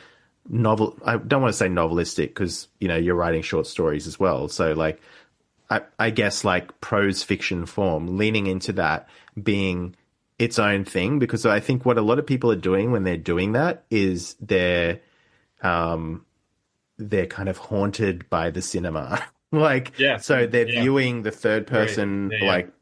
novel. I don't want to say novelistic because, you're writing short stories as well. So like, I guess like prose fiction form, leaning into that being its own thing, because I think what a lot of people are doing when they're doing that is they're kind of haunted by the cinema. So they're viewing the third person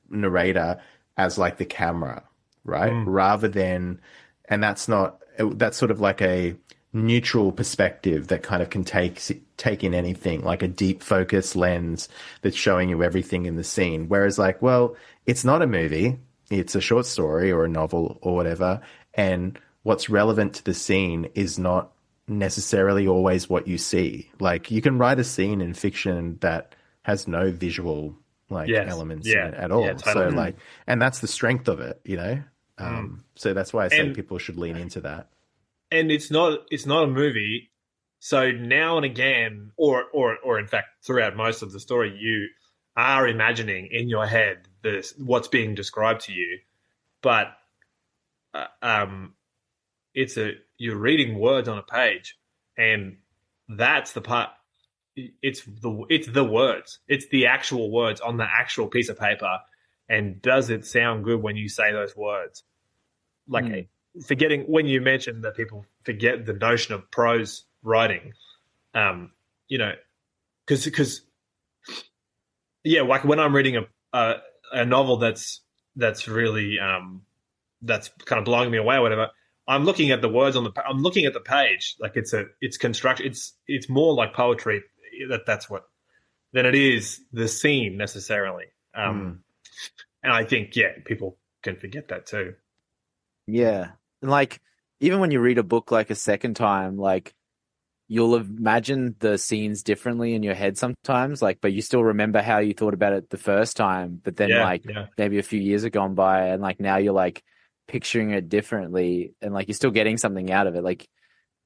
narrator as like the camera, right? Rather than, and that's sort of like a neutral perspective that kind of can take in anything, like a deep focus lens that's showing you everything in the scene. Whereas like, well, it's not a movie, it's a short story or a novel or whatever, and what's relevant to the scene is not necessarily always what you see. Like you can write a scene in fiction that has no visual elements in it at all. Totally. So like, and that's the strength of it, so that's why I say people should lean into that. And it's not a movie. So now and again, or in fact throughout most of the story, you are imagining in your head what's being described to you, but you're reading words on a page, and that's the part. It's the words. It's the actual words on the actual piece of paper, and does it sound good when you say those words? Like forgetting when you mentioned that people forget the notion of prose writing, because like when I'm reading a novel that's really that's kind of blowing me away or whatever, I'm looking at the words I'm looking at the page. Like it's construction. It's more like poetry. That's what than it is the scene necessarily. And I think people can forget that too. Yeah, and like even when you read a book like a second time, like you'll imagine the scenes differently in your head sometimes, like, but you still remember how you thought about it the first time, but then maybe a few years have gone by and like now you're like picturing it differently and like you're still getting something out of it. Like,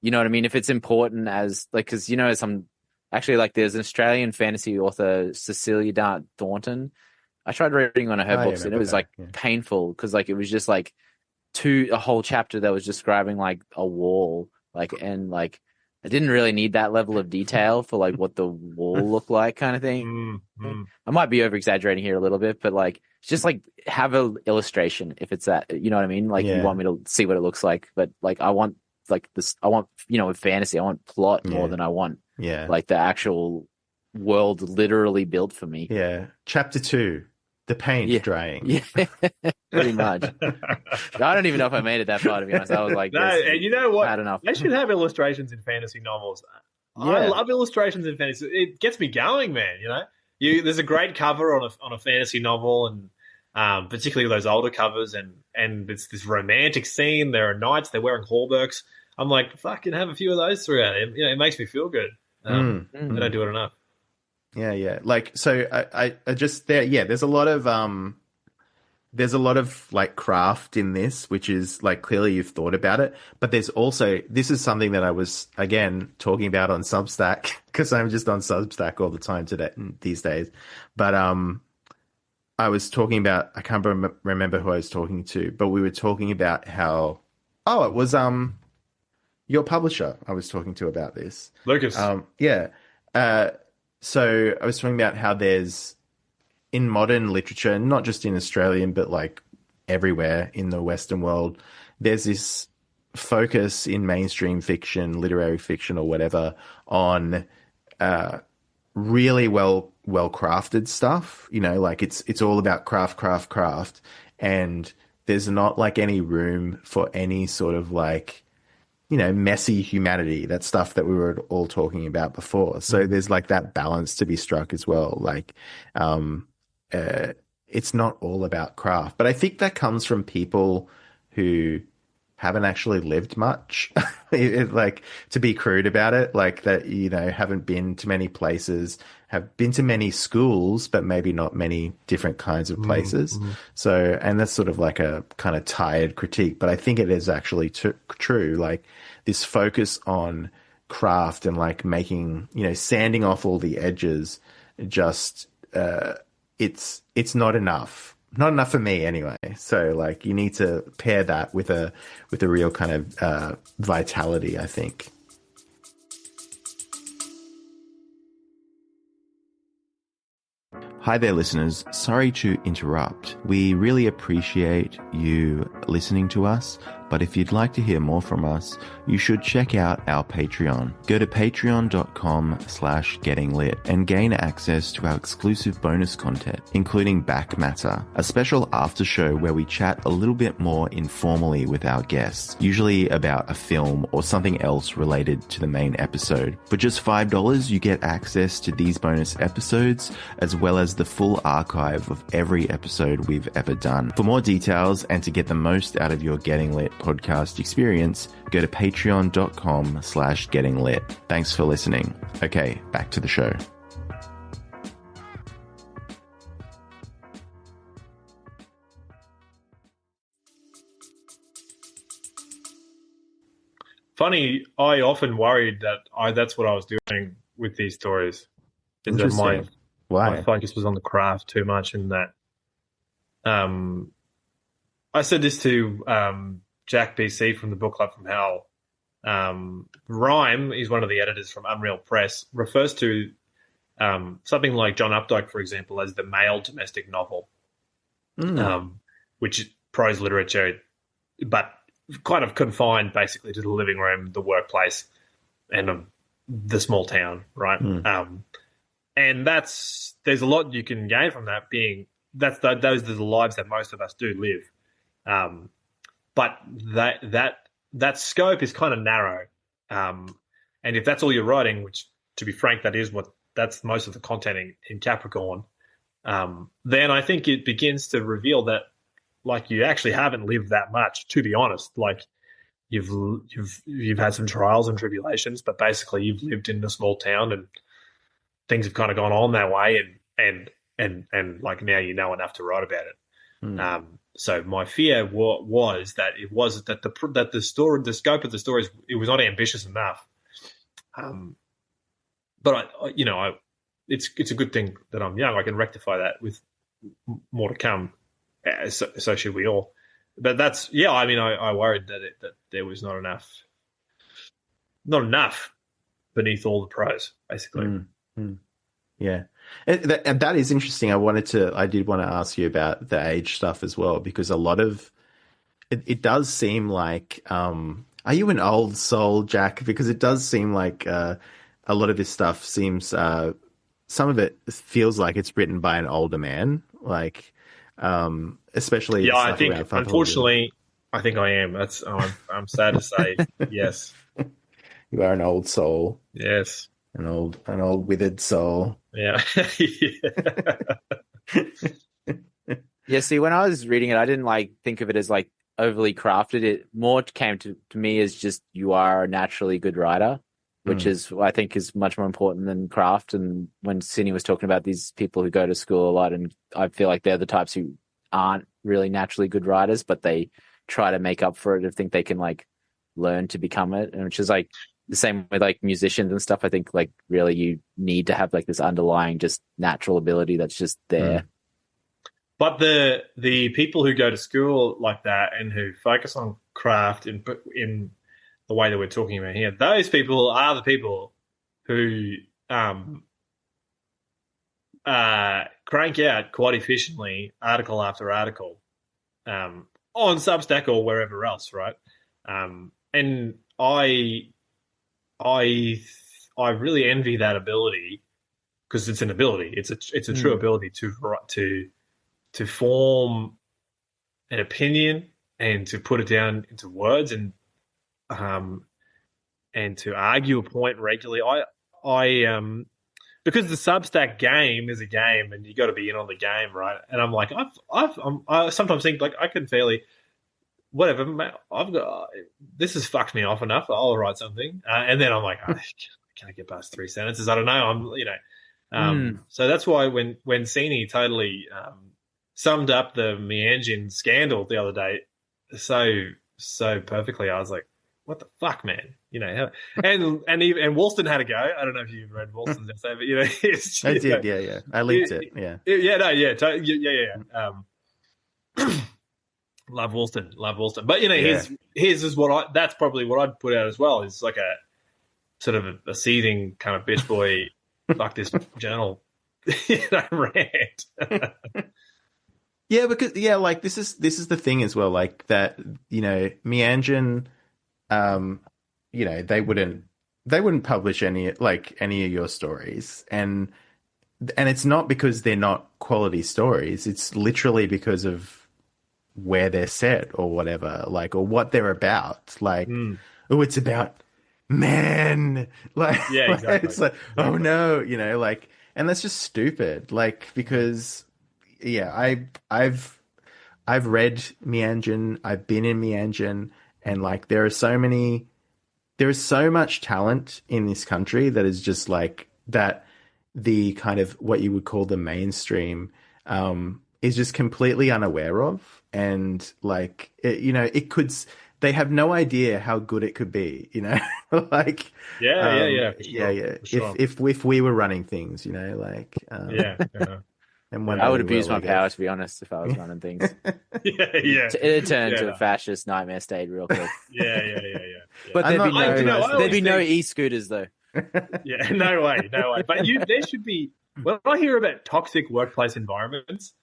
you know what I mean? If it's important as like, cause actually like there's an Australian fantasy author, Cecilia Thornton. I tried reading one of her books and it was painful. Cause like, it was just like a whole chapter that was describing like a wall, like, and like, I didn't really need that level of detail for like what the wall looked like kind of thing. I might be over exaggerating here a little bit, but like just like have an illustration if it's that, you know what I mean? Like you want me to see what it looks like, but like I want like this, I want, with fantasy, I want plot more than I want like the actual world literally built for me. Yeah. Chapter 2. The paint drying. Yeah, pretty much. I don't even know if I made it that far, to be honest. I was like, no, and you know what? Bad enough. They should have illustrations in fantasy novels. Yeah. I love illustrations in fantasy. It gets me going, man. There's a great cover on a fantasy novel, and particularly those older covers, and it's this romantic scene. There are knights. They're wearing hauberks. I'm like, fucking have a few of those throughout. It makes me feel good. They don't do it enough. Yeah. Like, so I just there. Yeah, there's a lot of like craft in this, which is like clearly you've thought about it. But there's also, this is something that I was again talking about on Substack because I'm just on Substack all the time these days. But I was talking about, I can't remember who I was talking to, but we were talking about how it was your publisher I was talking to about this, Lucas. So I was talking about how there's, in modern literature, not just in Australian, but like everywhere in the Western world, there's this focus in mainstream fiction, literary fiction or whatever, on really well crafted stuff. You know, like it's all about craft, and there's not like any room for any sort of like, you know, messy humanity. That stuff that we were all talking about before. So there's like that balance to be struck as well. Like, it's not all about craft, but I think that comes from people who haven't actually lived much. Like, to be crude about it, like that, you know, haven't been to many places, have been to many schools, but maybe not many different kinds of places. So, and that's sort of like a kind of tired critique, but I think it is actually true. Like, this focus on craft and like making, you know, sanding off all the edges, just, it's not enough. Not enough for me anyway. So like, you need to pair that with a real kind of vitality, I think. Hi there, listeners. Sorry to interrupt. We really appreciate you listening to us, but if you'd like to hear more from us, you should check out our Patreon. Go to patreon.com/gettinglit and gain access to our exclusive bonus content, including Back Matter, a special after show where we chat a little bit more informally with our guests, usually about a film or something else related to the main episode. For just $5, you get access to these bonus episodes, as well as the full archive of every episode we've ever done. For more details and to get the most out of your Getting Lit podcast experience, go to patreon.com/gettinglit. Thanks for listening. Okay, back to the show. Funny, I often worried that that's what I was doing with these stories. Is that my focus was on the craft too much, and that I said this to Jack BC from the Book Club from Hell. Rhyme is one of the editors from Unreal Press, refers to something like John Updike, for example, as the male domestic novel, which is prose literature, but kind of confined basically to the living room, the workplace, and the small town, right? And there's a lot you can gain from that. Those are the lives that most of us do live. But that scope is kind of narrow. And if that's all you're writing, which, to be frank, that's most of the content in Capricorn, then I think it begins to reveal that, like, you actually haven't lived that much, to be honest. Like, you've had some trials and tribulations, but basically you've lived in a small town and things have kind of gone on that way, and like, now you know enough to write about it. So my fear was that the story, the scope of the stories, it was not ambitious enough. But it's a good thing that I'm young. I can rectify that with more to come. So should we all. But that's, I worried that there was not enough beneath all the prose, basically. Yeah. And that is interesting. I did want to ask you about the age stuff as well, because a lot of it does seem like, are you an old soul, Jack? Because it does seem like a lot of this stuff seems, some of it feels like it's written by an older man, like, especially. Yeah, I think, unfortunately, I think I am. I'm sad to say, yes. You are an old soul. Yes. An old withered soul. Yeah. Yeah, see, when I was reading it, I didn't think of it as overly crafted. It more came to me as just, you are a naturally good writer, which is, I think, is much more important than craft. And when Sini was talking about these people who go to school a lot, and I feel like they're the types who aren't really naturally good writers, but they try to make up for it and think they can learn to become it, and which is the same with musicians and stuff. I think really you need to have this underlying just natural ability that's just there. But the people who go to school like that and who focus on craft in the way that we're talking about here, those people are the people who crank out quite efficiently article after article on Substack or wherever else, right? And I really envy that ability, because it's an ability. It's a true ability to form an opinion and to put it down into words and to argue a point regularly. I because the Substack game is a game and you got to be in on the game, right? And I'm like, I sometimes think like I can fairly, whatever, mate, this has fucked me off enough. I'll write something, and then I'm like, can I get past 3 sentences? I don't know. So that's why when Sini totally summed up the Meanjin scandal the other day so perfectly, I was like, what the fuck, man? And Woolston had a go. I don't know if you've read Woolston's essay, but I did, yeah. I linked it, yeah. Love Woolston. But his is that's probably what I'd put out as well. Is like a sort of a seething kind of bitch boy, fuck this journal, rant. Yeah, because like this is the thing as well, like that, Meanjin, they wouldn't publish any of your stories, and it's not because they're not quality stories. It's literally because of where they're set or whatever, or what they're about. It's about men. Yeah, exactly. It's like, oh no, and that's just stupid. Because, yeah, I've read Meanjin. I've been in Meanjin, and there is so much talent in this country that is just that the kind of what you would call the mainstream is just completely unaware of, and they have no idea how good it could be, yeah, sure. If we were running things, and I would abuse my power, to be honest, if I was running things. It'd turn into a fascist nightmare state real quick. Yeah. But there'd be no e-scooters though. Yeah, no way. But there should be. When I hear about toxic workplace environments,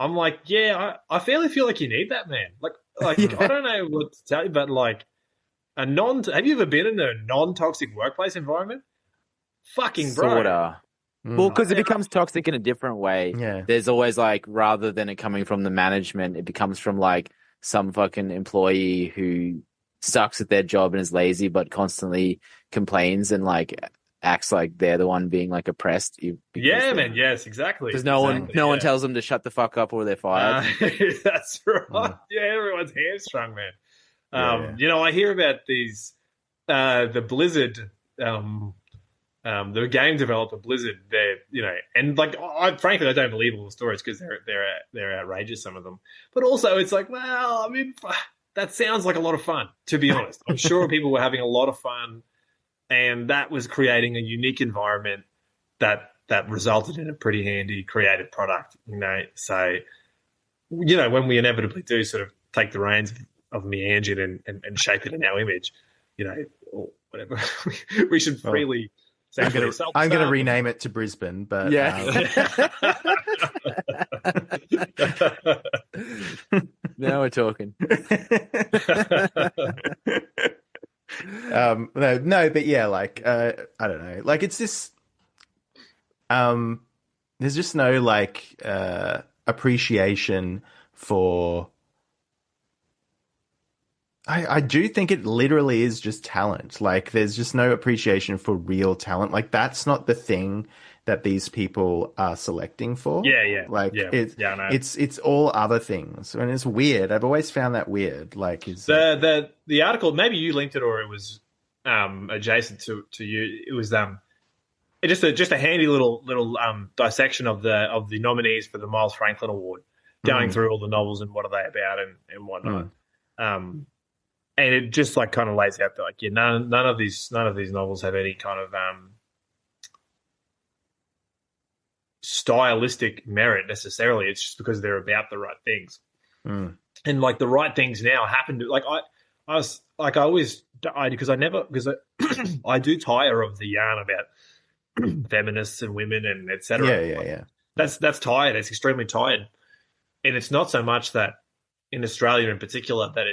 I'm like, I fairly feel like you need that, man. I don't know what to tell you, but have you ever been in a non-toxic workplace environment? Fucking bro. Sorta. Well, because it becomes toxic in a different way. Yeah. There's always rather than it coming from the management, it becomes from some fucking employee who sucks at their job and is lazy, but constantly complains and acts like they're the one being oppressed. Yeah, man. Yes, exactly. Because no one tells them to shut the fuck up or they're fired. That's right. Yeah, everyone's hamstrung, man. I hear about these the Blizzard. The game developer Blizzard, and frankly, I don't believe all the stories because they're outrageous, some of them. But also, it's that sounds like a lot of fun. To be honest, I'm sure people were having a lot of fun, and that was creating a unique environment that resulted in a pretty handy creative product. So when we inevitably do sort of take the reins of Meanjin and shape it in our image, or whatever, we should freely. I'm going to rename it to Brisbane, but now we're talking. No, but yeah, I don't know, it's this. There's just no appreciation for. I do think it literally is just talent. There's just no appreciation for real talent. That's not the thing that these people are selecting for. Yeah. It's all other things, and it's weird. I've always found that weird. The article, maybe you linked it or it was adjacent to you. It was just a handy little dissection of the nominees for the Miles Franklin Award, going through all the novels and what are they about and whatnot. And it just kind of lays out that none of these novels have any kind of stylistic merit necessarily. It's just because they're about the right things, and the right things now happen to I do tire of the yarn about feminists and women and etc. Yeah. That's tired. It's extremely tired, and it's not so much that in Australia in particular that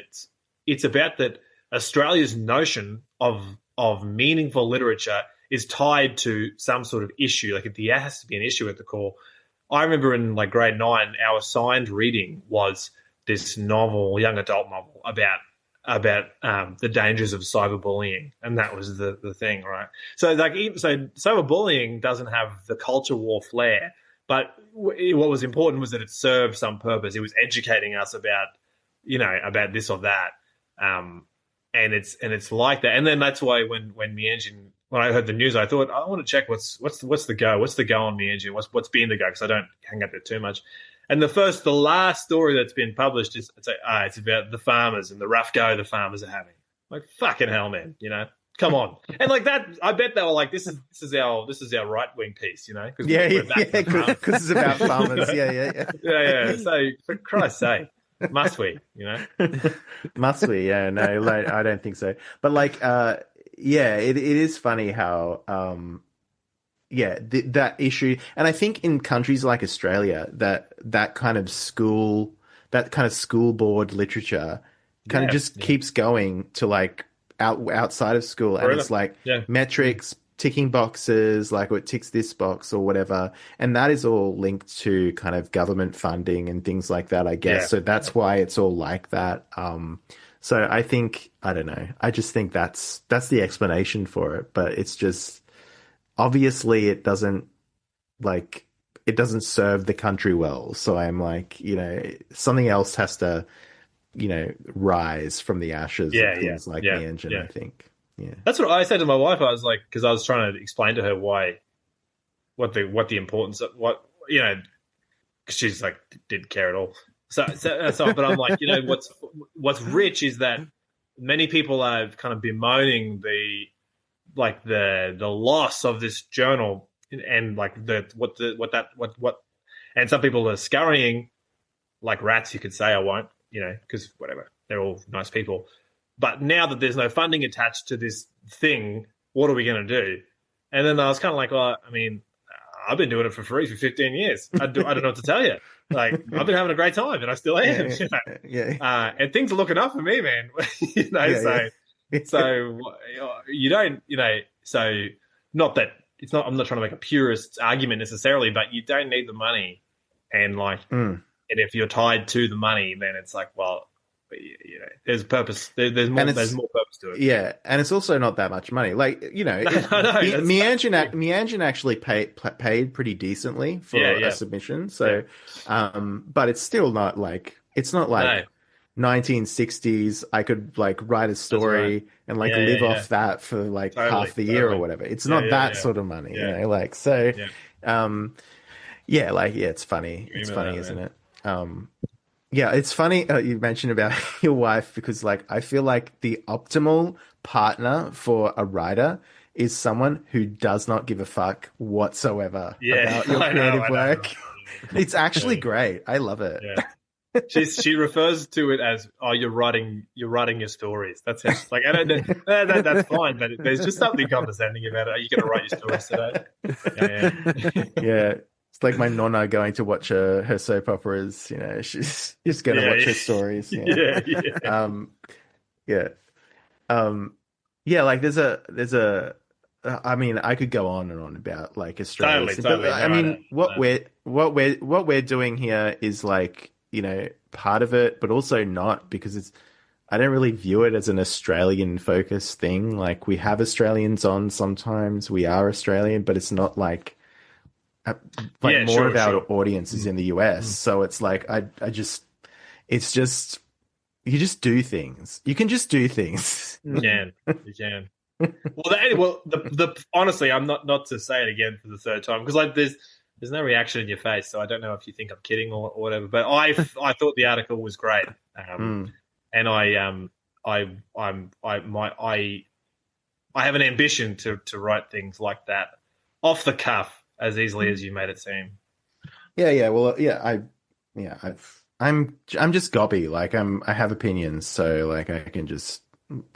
it's about that Australia's notion of meaningful literature is tied to some sort of issue. Like there has to be an issue at the core. I remember in like grade 9, our assigned reading was this novel, young adult novel about the dangers of cyberbullying, and that was the thing, right? So cyberbullying doesn't have the culture war flair, but what was important was that it served some purpose. It was educating us about this or that, and it's like that. And then that's why when I heard the news, I thought I want to check what's the go on Meanjin, what's been the go, because I don't hang up there too much. And the last story that's been published is it's about the farmers and the rough go the farmers are having. Like, fucking hell, man, come on. And like that, I bet they were like, this is our right wing piece, because because it's about farmers. Yeah. So for Christ's sake, must we? Must we? Yeah, no, like, I don't think so. But like, it is funny how that issue, and I think in countries like Australia, that kind of school board literature kind of just keeps going to like outside of school, and it's like metrics, ticking boxes, like, it ticks this box or whatever, and that is all linked to kind of government funding and things like that, I guess. So that's why it's all like that. So I think, I don't know, I just think that's the explanation for it, but it's just, obviously it doesn't serve the country well. So I'm like, something else has to, rise from the ashes of things like the engine, I think. Yeah. That's what I said to my wife. I was like, because I was trying to explain to her what the importance of because she's like, didn't care at all. So but I'm like, what's rich is that many people are kind of bemoaning the loss of this journal, and like and some people are scurrying like rats, you could say. I won't, because whatever, they're all nice people. But now that there's no funding attached to this thing, what are we going to do? And then I was kind of like, well, I mean, I've been doing it for free for 15 years. I don't know what to tell you. Like, I've been having a great time, and I still am. And things are looking up for me, man. So you don't, so not that it's not, I'm not trying to make a purist argument necessarily, but you don't need the money. And like, and if you're tied to the money, then it's like, well, there's purpose. There's more purpose to it. Yeah. And it's also not that much money. Like, Meanjin actually paid pretty decently for a submission. So, but it's still not like, it's not like, 1960s, I could like write a story and like live off that for like half the year or whatever. It's not that sort of money, like, so, it's funny. It's funny, isn't it? It's funny you mentioned about your wife, because like, I feel like the optimal partner for a writer is someone who does not give a fuck whatsoever about your creative work. It's actually great. I love it. Yeah. She refers to it as, oh, you're writing your stories. That's it. Like, I don't know, that's fine, but there's just something condescending about it. Are you going to write your stories today? Yeah. It's like my nonna going to watch her soap operas. She's just going to watch her stories. Like there's a. I mean, I could go on and on about like Australia. Totally. I mean, what we're doing here is like, part of it, but also not, because I don't really view it as an Australian focused thing. Like, we have Australians on sometimes, we are Australian, but it's not like more of our audience is in the US. So it's like, it's just, you just do things. You can just do things. You can. Honestly, I'm not to say it again for the third time, because like there's no reaction in your face, so I don't know if you think I'm kidding or whatever. But I thought the article was great, and I have an ambition to write things like that off the cuff as easily as you made it seem. I'm just gobby. Like, I have opinions, so like I can just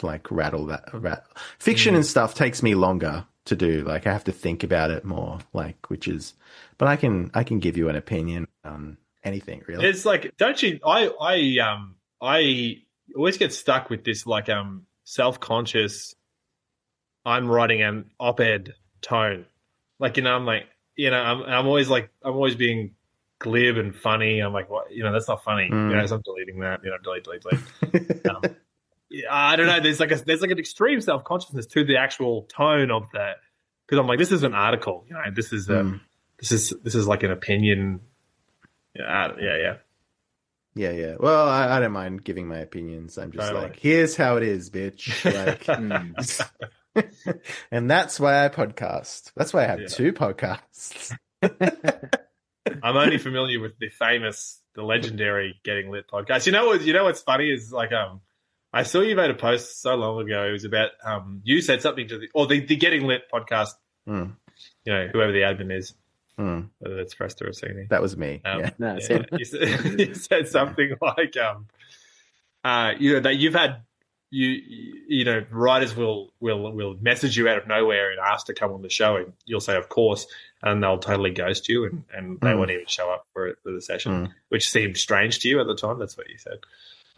like rattle that. Fiction and stuff takes me longer to do. Like, I have to think about it more, like, but I can give you an opinion on anything, really. It's like, don't you? I always get stuck with this like self-conscious. I'm writing an op-ed tone. Like, I'm like, I'm always being glib and funny. I'm like, what? That's not funny. So I'm deleting that. Delete. I don't know. There's like an extreme self consciousness to the actual tone of that, because I'm like, this is an article. This is like an opinion. Yeah. Well, I don't mind giving my opinions. I'm just like, here's how it is, bitch. Like, and that's why I podcast. That's why I have 2 podcasts. I'm only familiar with the legendary Getting Lit podcast. You know what's funny is like, I saw you made a post so long ago. It was about you said something to the Getting Lit podcast. Whoever the admin is. Whether it's Fresta or Sini. That was me. You said something like, that you've had writers will message you out of nowhere and ask to come on the show, and you'll say of course, and they'll totally ghost you, and they won't even show up for the session, which seemed strange to you at the time. That's what you said,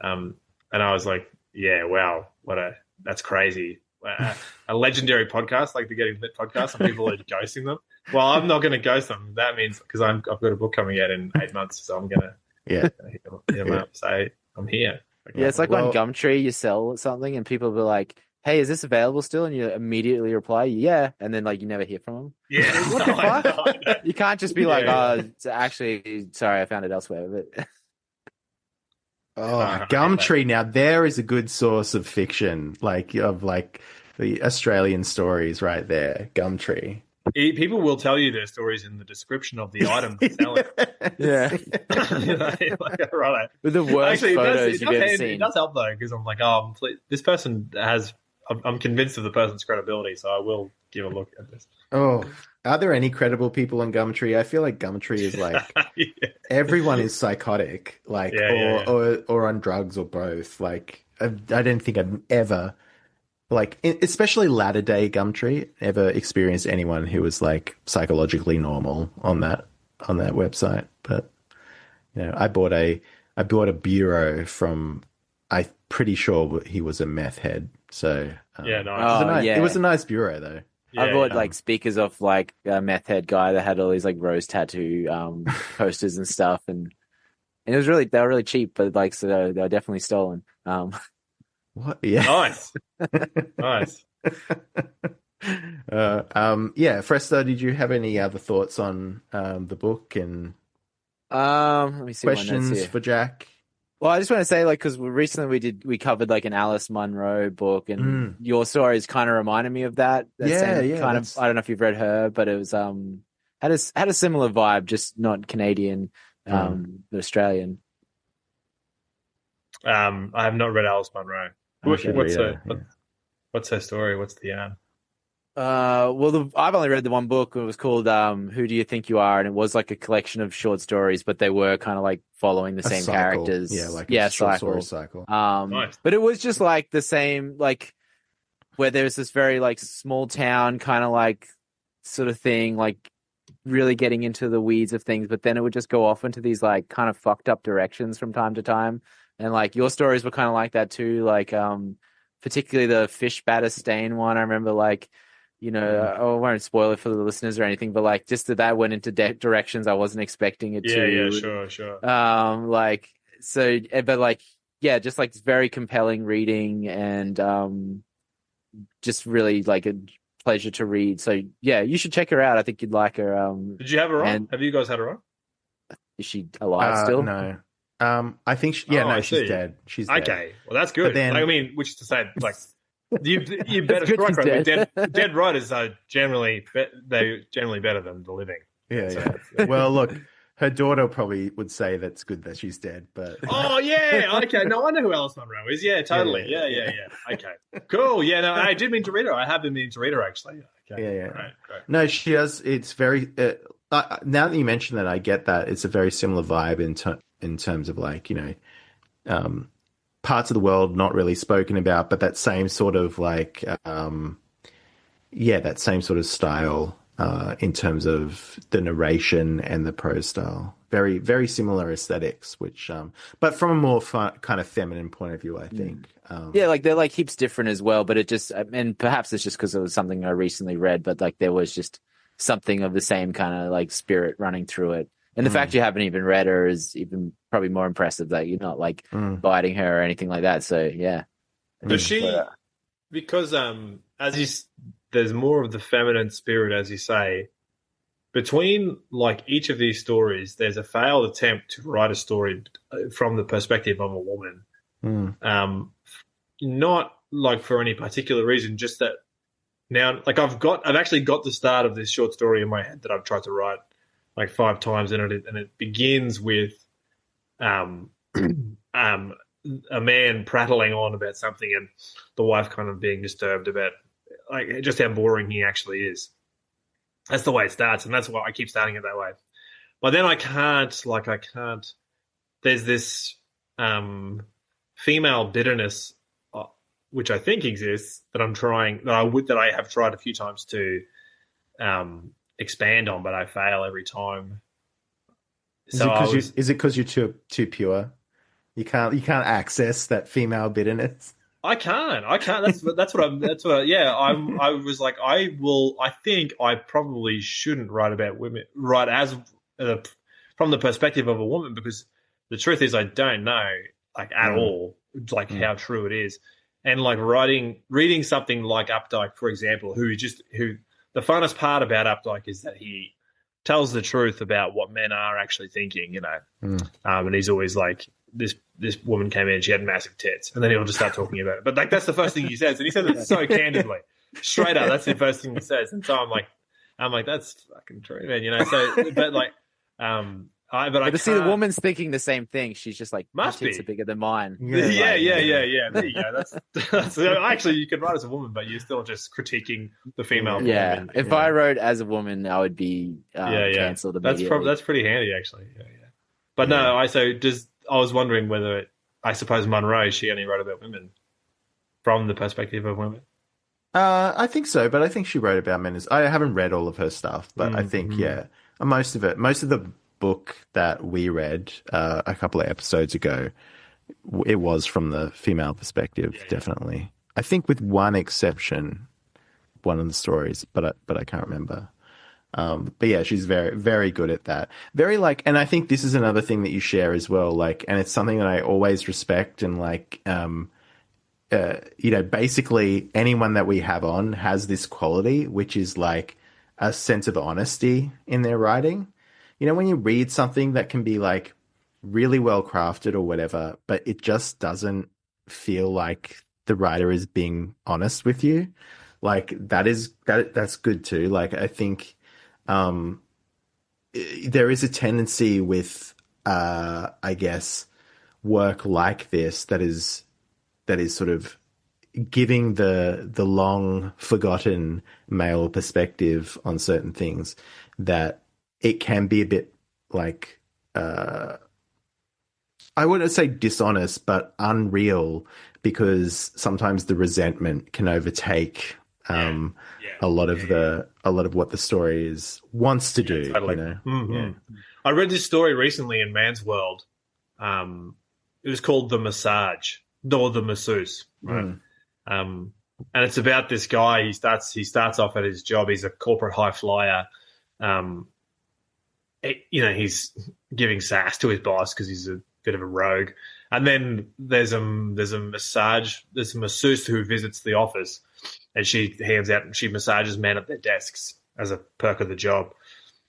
and I was like, yeah, wow, that's crazy. A legendary podcast like the Getting Lit podcast, and people are ghosting them. Well, I'm not going to ghost them. That means because I've got a book coming out in 8 months, so I'm going to hit them up, say I'm here. Okay. Yeah, it's like on Gumtree, you sell something and people will be like, hey, is this available still? And you immediately reply, yeah, and then like you never hear from them. Yeah, what the fuck? You can't just be like, it's actually, sorry, I found it elsewhere. But Gumtree, now there is a good source of fiction, of the Australian stories right there. Gumtree. People will tell you their stories in the description of the item they're selling. Yeah. Right. With the worst photos you've ever seen. It does help though, because I'm like, this person I'm convinced of the person's credibility, so I will give a look at this. Oh, are there any credible people on Gumtree? I feel like Gumtree is like everyone is psychotic, or on drugs or both. Like I don't think I've ever, especially latter day Gumtree, ever experienced anyone who was like psychologically normal on that website. But I bought a bureau from, I'm pretty sure he was a meth head. So nice. It was a nice bureau though. I bought speakers off a meth head guy that had all these rose tattoo posters and stuff, and it was they were really cheap, but so they were definitely stolen. What? Yeah. Nice. Nice. Fresta, did you have any other thoughts on the book and let me see questions for Jack? Well, I just want to say, because recently we covered an Alice Munro book, and your stories kind of reminded me of that. I don't know if you've read her, but it was had a similar vibe, just not Canadian, but Australian. I have not read Alice Munro. What's her story? What's the yarn? I've only read the one book. It was called "Who Do You Think You Are," and it was a collection of short stories, but they were kind of following the same cycle. Characters. Yeah, cycle. Nice. But it was just the same, where there was this very small town kind of sort of thing, really getting into the weeds of things, but then it would just go off into these kind of fucked up directions from time to time. And your stories were kind of like that too, particularly the fish batter stain one. I remember I won't spoil it for the listeners or anything, but just that went into directions I wasn't expecting it to. Yeah, sure. Just it's very compelling reading, and just really a pleasure to read. So yeah, you should check her out. I think you'd like her. Did you have her on? Have you guys had her on? Is she alive still? No. I think she's dead. She's dead. Okay. Well, that's good. Which is to say, you better. Dead writers are generally better than the living. Yeah. Well, look, her daughter probably would say that's good that she's dead, but oh yeah, okay. No, I know who Alice Munro is. Yeah, totally. Yeah. Okay, cool. Yeah, no, I did mean to read her. I have been meaning to read her actually. Okay. Yeah. Great. No, she has. It's very. Now that you mention that, I get that it's a very similar vibe in terms of parts of the world not really spoken about, but that same sort of that same sort of style in terms of the narration and the prose style. very, very similar aesthetics, which, but from a more kind of feminine point of view, I think. Yeah, like they're like heaps different as well, but it just, and perhaps it's just because it was something I recently read, but like there was just something of the same kind of like spirit running through it. And the fact you haven't even read her is even probably more impressive, that you're not like biting her or anything like that. So yeah. Does she, because there's more of the feminine spirit, as you say, between like each of these stories, there's a failed attempt to write a story from the perspective of a woman. Not like for any particular reason, just that now, like I've actually got the start of this short story in my head that I've tried to write like 5 times, and it begins with a man prattling on about something and the wife kind of being disturbed about like just how boring he actually is. That's the way it starts, and that's why I keep starting it that way. But then I can't. There's this female bitterness, which I think exists, that I have tried a few times to expand on, but I fail every time. Is it because you're too pure? You can't access that female bitterness. I can't. That's what I was like, I think I probably shouldn't write about women, from the perspective of a woman, because the truth is I don't know like at all like how true it is. And like reading something like Updike, for example, who the funnest part about Updike is that he tells the truth about what men are actually thinking, you know. And he's always like, this woman came in, she had massive tits, and then he'll just start talking about it. But like that's the first thing he says, and he says it so candidly, straight up. That's the first thing he says, and so I'm like, that's fucking true, man. You know. So, but like, I see the woman's thinking the same thing. She's just like, my tits are bigger than mine. Yeah. There you go. That's actually, you could write as a woman, but you're still just critiquing the female. Yeah. Woman. If I wrote as a woman, I would be cancelled immediately. That's pretty handy, actually. Yeah. But no, I was wondering whether I suppose Monroe, she only wrote about women from the perspective of women. I think so, but I think she wrote about men. I haven't read all of her stuff, but I think most of the book that we read a couple of episodes ago, it was from the female perspective, definitely. I think with one exception, one of the stories, but I can't remember. But yeah, she's very, very good at that. Very like, and I think this is another thing that you share as well. Like, and it's something that I always respect, and like, you know, basically anyone that we have on has this quality, which is like a sense of honesty in their writing. You know, when you read something that can be like really well crafted or whatever, but it just doesn't feel like the writer is being honest with you. Like that's good too. Like, I think, there is a tendency with, I guess, work like this that is sort of giving the long forgotten male perspective on certain things, that it can be a bit like, I wouldn't say dishonest, but unreal, because sometimes the resentment can overtake a lot of what the story wants to do. Totally. You know? Yeah. I read this story recently in Man's World. It was called The Massage, or The Masseuse, right? And it's about this guy. He starts off at his job. He's a corporate high flyer. He's giving sass to his boss because he's a bit of a rogue. And then there's a masseuse who visits the office, and she massages men at their desks as a perk of the job.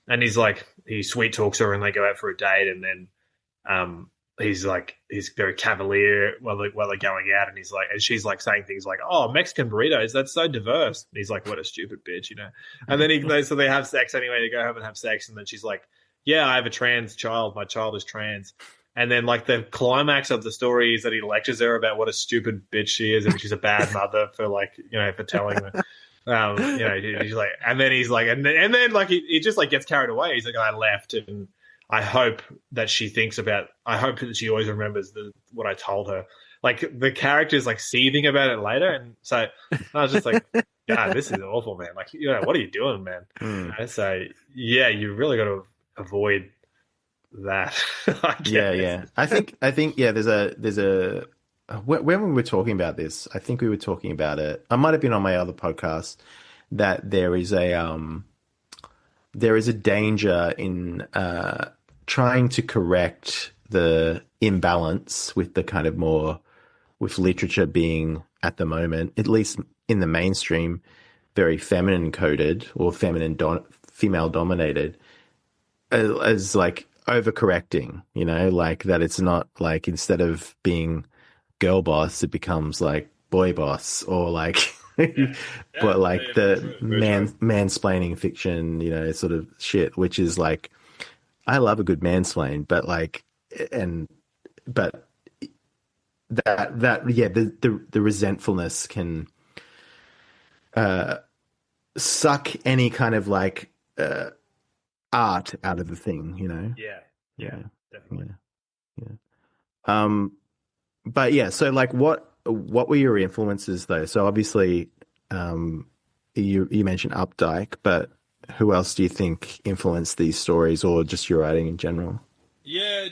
And he sweet talks her, and they go out for a date, and then he's very cavalier while they're going out, and she's like saying things like, "Oh, Mexican burritos, that's so diverse." And he's like, "What a stupid bitch," you know. And then so they have sex anyway. They go home and have sex, and then she's like, "Yeah, I have a trans child. My child is trans." And then like the climax of the story is that he lectures her about what a stupid bitch she is, and she's a bad mother for for telling her. He's like, and then he's like, and then like he just like gets carried away. He's like, "I left, and I hope that she she always remembers what I told her." Like the character is like seething about it later, and so I was just like, "God, this is awful, man! Like, what are you doing, man?" And so yeah, you really got to avoid that. I guess. Yeah. I think yeah. There's a when we were talking about this, I think we were talking about it. I might have been on my other podcast that there is a danger in trying to correct the imbalance with the kind of more with literature being at the moment, at least in the mainstream, very feminine coded or female dominated, as like overcorrecting, you know, like that it's not like instead of being girl boss, it becomes like boy boss or like, but like the mansplaining fiction, you know, sort of shit, which is like, I love a good mansplain, but like, but the resentfulness can suck any kind of like art out of the thing, you know. Yeah, definitely. Yeah. But yeah, so like what were your influences though? So obviously you mentioned Updike, but who else do you think influenced these stories or just your writing in general? Yeah,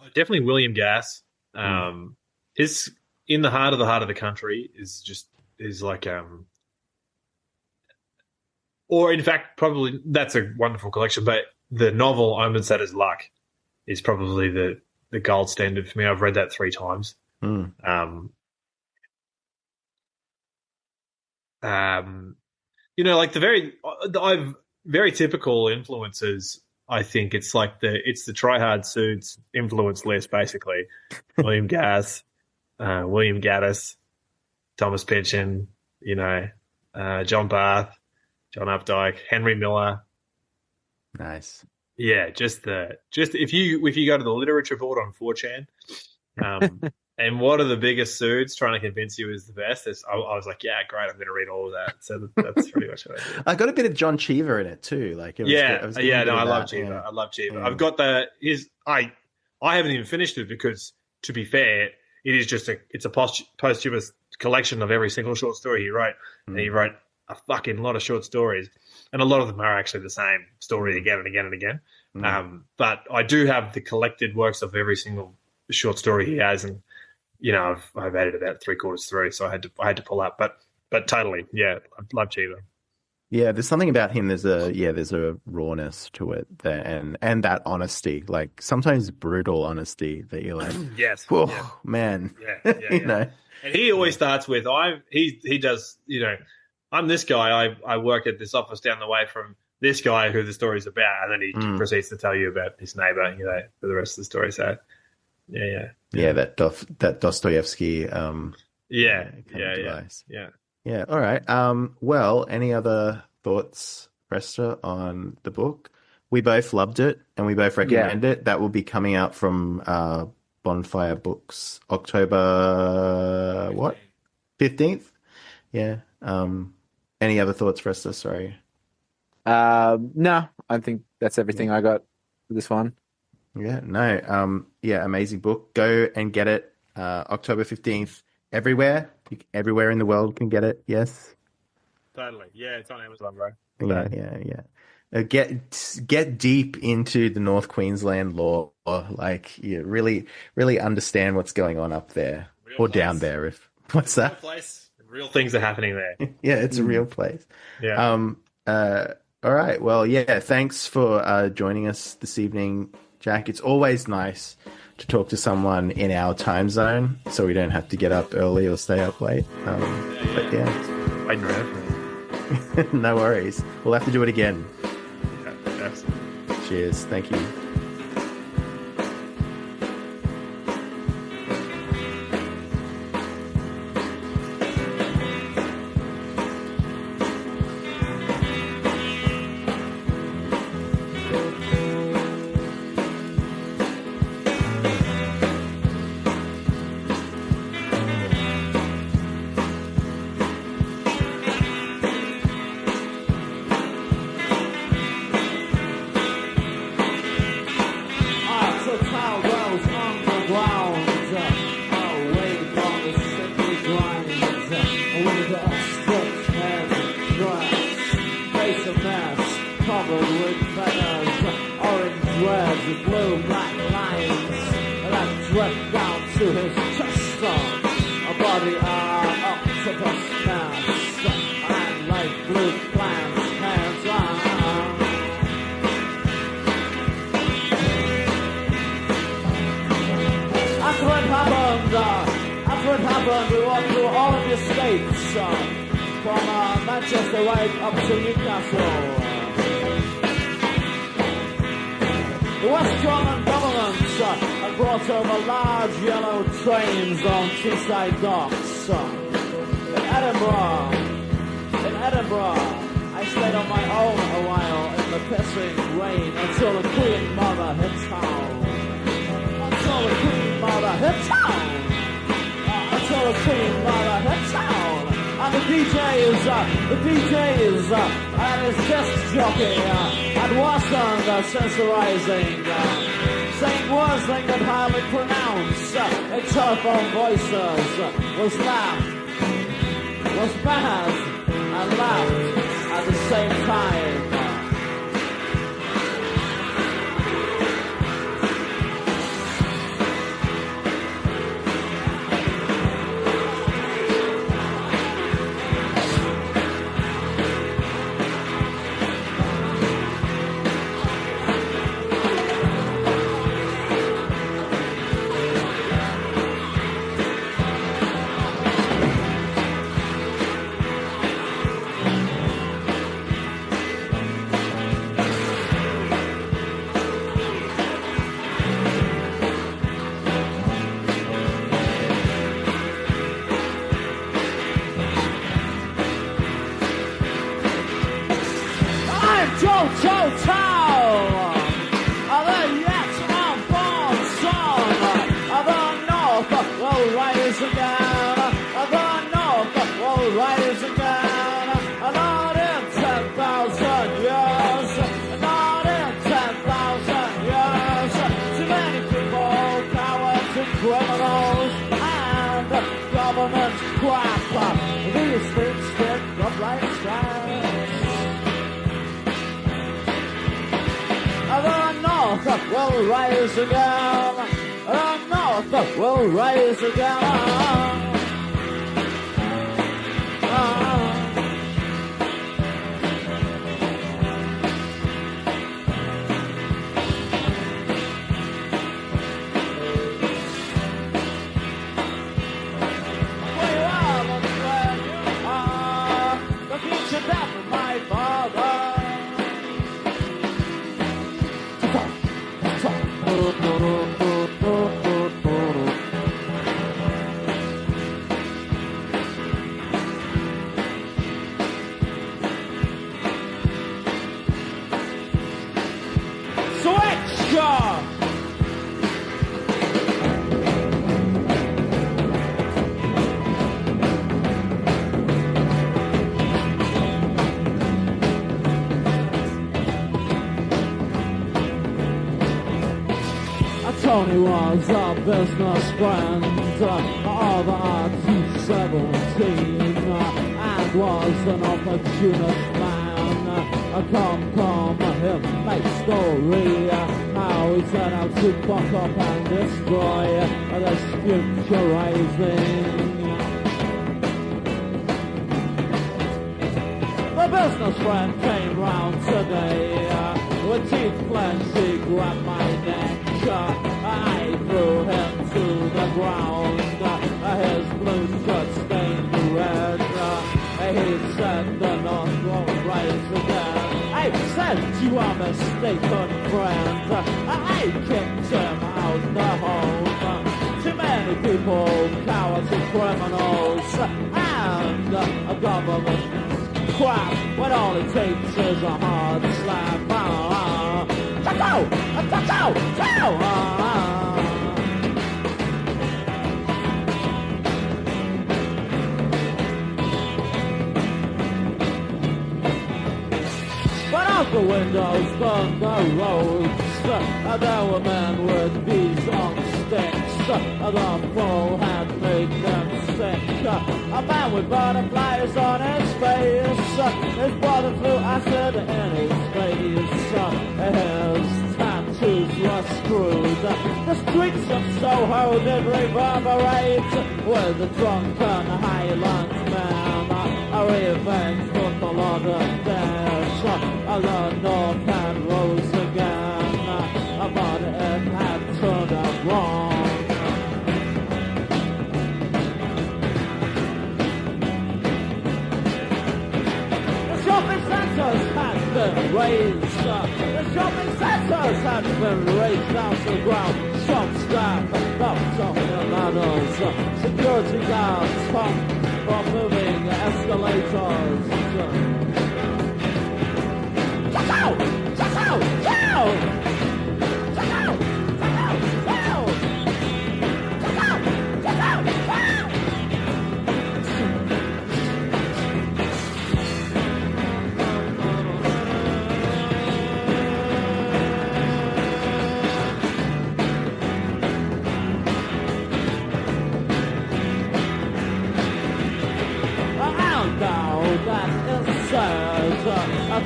definitely William Gass. His In the Heart of the Country is like or in fact probably that's a wonderful collection, but the novel Omens That Is Luck is probably the gold standard for me. I've read that 3 times. You know, like I've very typical influences. I think it's like the Try Hard Suits influence list, basically. William Gass, William Gaddis, Thomas Pynchon, you know, John Barth, John Updike, Henry Miller. Nice. Yeah, just if you go to the literature board on 4chan, and what are the biggest suits trying to convince you is the best? I was like, yeah, great, I'm going to read all of that. So that's pretty much what I did. I got a bit of John Cheever in it too. Like, I love Cheever. I love Cheever. I've got I haven't even finished it because, to be fair, it is just it's a posthumous collection of every single short story he wrote, and he wrote a fucking lot of short stories, and a lot of them are actually the same story again and again and again. But I do have the collected works of every single short story he has, and you know, I've added about 3/4 through, so I had to pull up. But totally, yeah, I love Cheever. Yeah, there's something about him. There's a rawness to it there, and that honesty, like sometimes brutal honesty that you're like, yes, man, you know. And he always starts with, he does, you know, I'm this guy. I work at this office down the way from this guy who the story's about, and then he proceeds to tell you about his neighbor, you know, for the rest of the story. So, yeah. That Dostoevsky. Yeah. All right. Well, any other thoughts, Fresta, on the book? We both loved it, and we both recommend it. That will be coming out from Bonfire Books, October 15th. Yeah. Any other thoughts, Fresta? Sorry. No, I think that's everything I got for this one. Yeah, no. Amazing book. Go and get it. October 15th. Everywhere in the world can get it. Yes. Totally. Yeah, it's on Amazon, bro. Yeah. Get deep into the North Queensland law. Like, you really, really understand what's going on up there or down there. What's that? Real place. Real things are happening there. Yeah, it's a real place. Yeah. All right. Well, yeah. Thanks for joining us this evening, Jack. It's always nice to talk to someone in our time zone, so we don't have to get up early or stay up late. But yeah, waiting around for it. No worries. We'll have to do it again. Yeah, absolutely. Cheers. Thank you. Covered with feathers, orange dreads with blue black lines that drip down to his chest. A body octopus mask and light blue plants hands on. After it happened, we walked through all of the states, from Manchester right up to Newcastle. The West German government had brought over large yellow trains on seaside docks. In Edinburgh, I stayed on my own a while in the pissing rain until the Queen Mother hit town. Until the Queen Mother hit town. And the DJ is and his disc jockey and wasn't sensorizing, saying words they could hardly pronounce in telephone voices, was laughed, was bad, and laughed at the same time. Will rise again, the North will rise again. Where you are, and where you are, the future death of my father. Tony was a business friend of R217 and was an opportunist man. Come, him make story how he set out to fuck up and destroy this future rising. The business friend came round today with teeth clenched, he grabbed my neck. I threw him to the ground, his blue shirt stained red. He said the North will rise again. I said you are mistaken, friend. I kicked him out the home. Too many people, cowards and criminals, and a government crap when all it takes is a hard slap. But out the windows, on the roads, there were men with bees on sticks. The fall had made them sick. A man with butterflies on his face. His brother threw acid in his face. His tattoo ho did reverberate with the drunken Highland man. A revenge from the London dash. The North End rose again, but it had turned out wrong. Had been raised. The shopping centres had been raised down to the ground. Shop staff knocked on the ladders. Security guards stopped from moving escalators. Check out! Check out! Check out! Check out! Check out! Check out! Check out! Check out! Check out!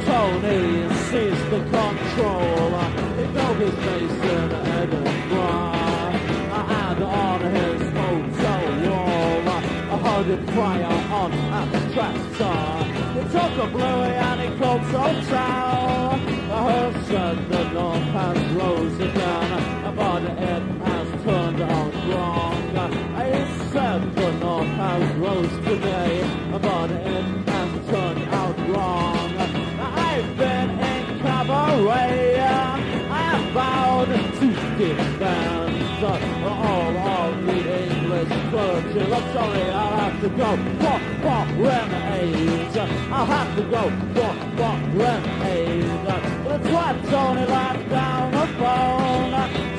Tony seized the control. He built his base in Edinburgh, and on his hotel wall, a heard fire on a tractor. He took a bluey and he called Hotel. He said the North has rose again, but it has turned out wrong. He said the North has rose today, but it has turned out wrong. I've been in cabaret. I have vowed to defend all of the English clergy. I'm sorry, I'll have to go for renegades. I'll have to go for renegades. That's why Tony laid down the phone.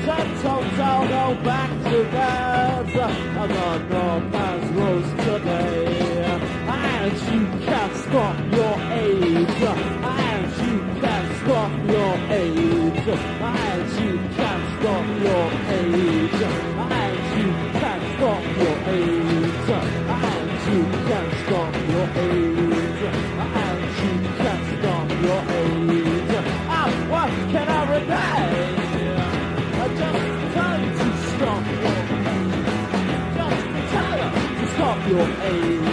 Said Toto, go back to bed. The North has rose today, and you can't stop your age. And you can't stop your age. And you can't stop your age. And you can't stop your age. And you can't stop your age. And you can't stop your age. I'm working every day. I just tell you to stop your age. Just tell you to stop your age.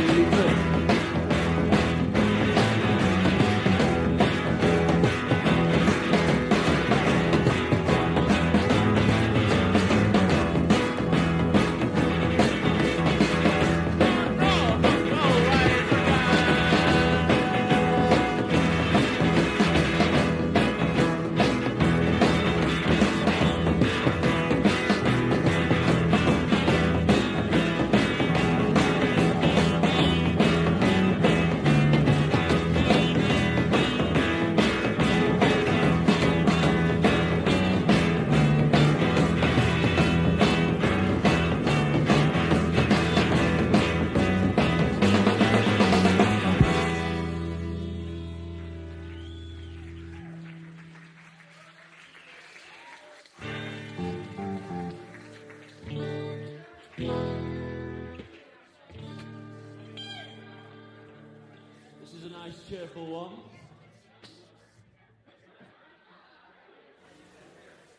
This is a nice cheerful one.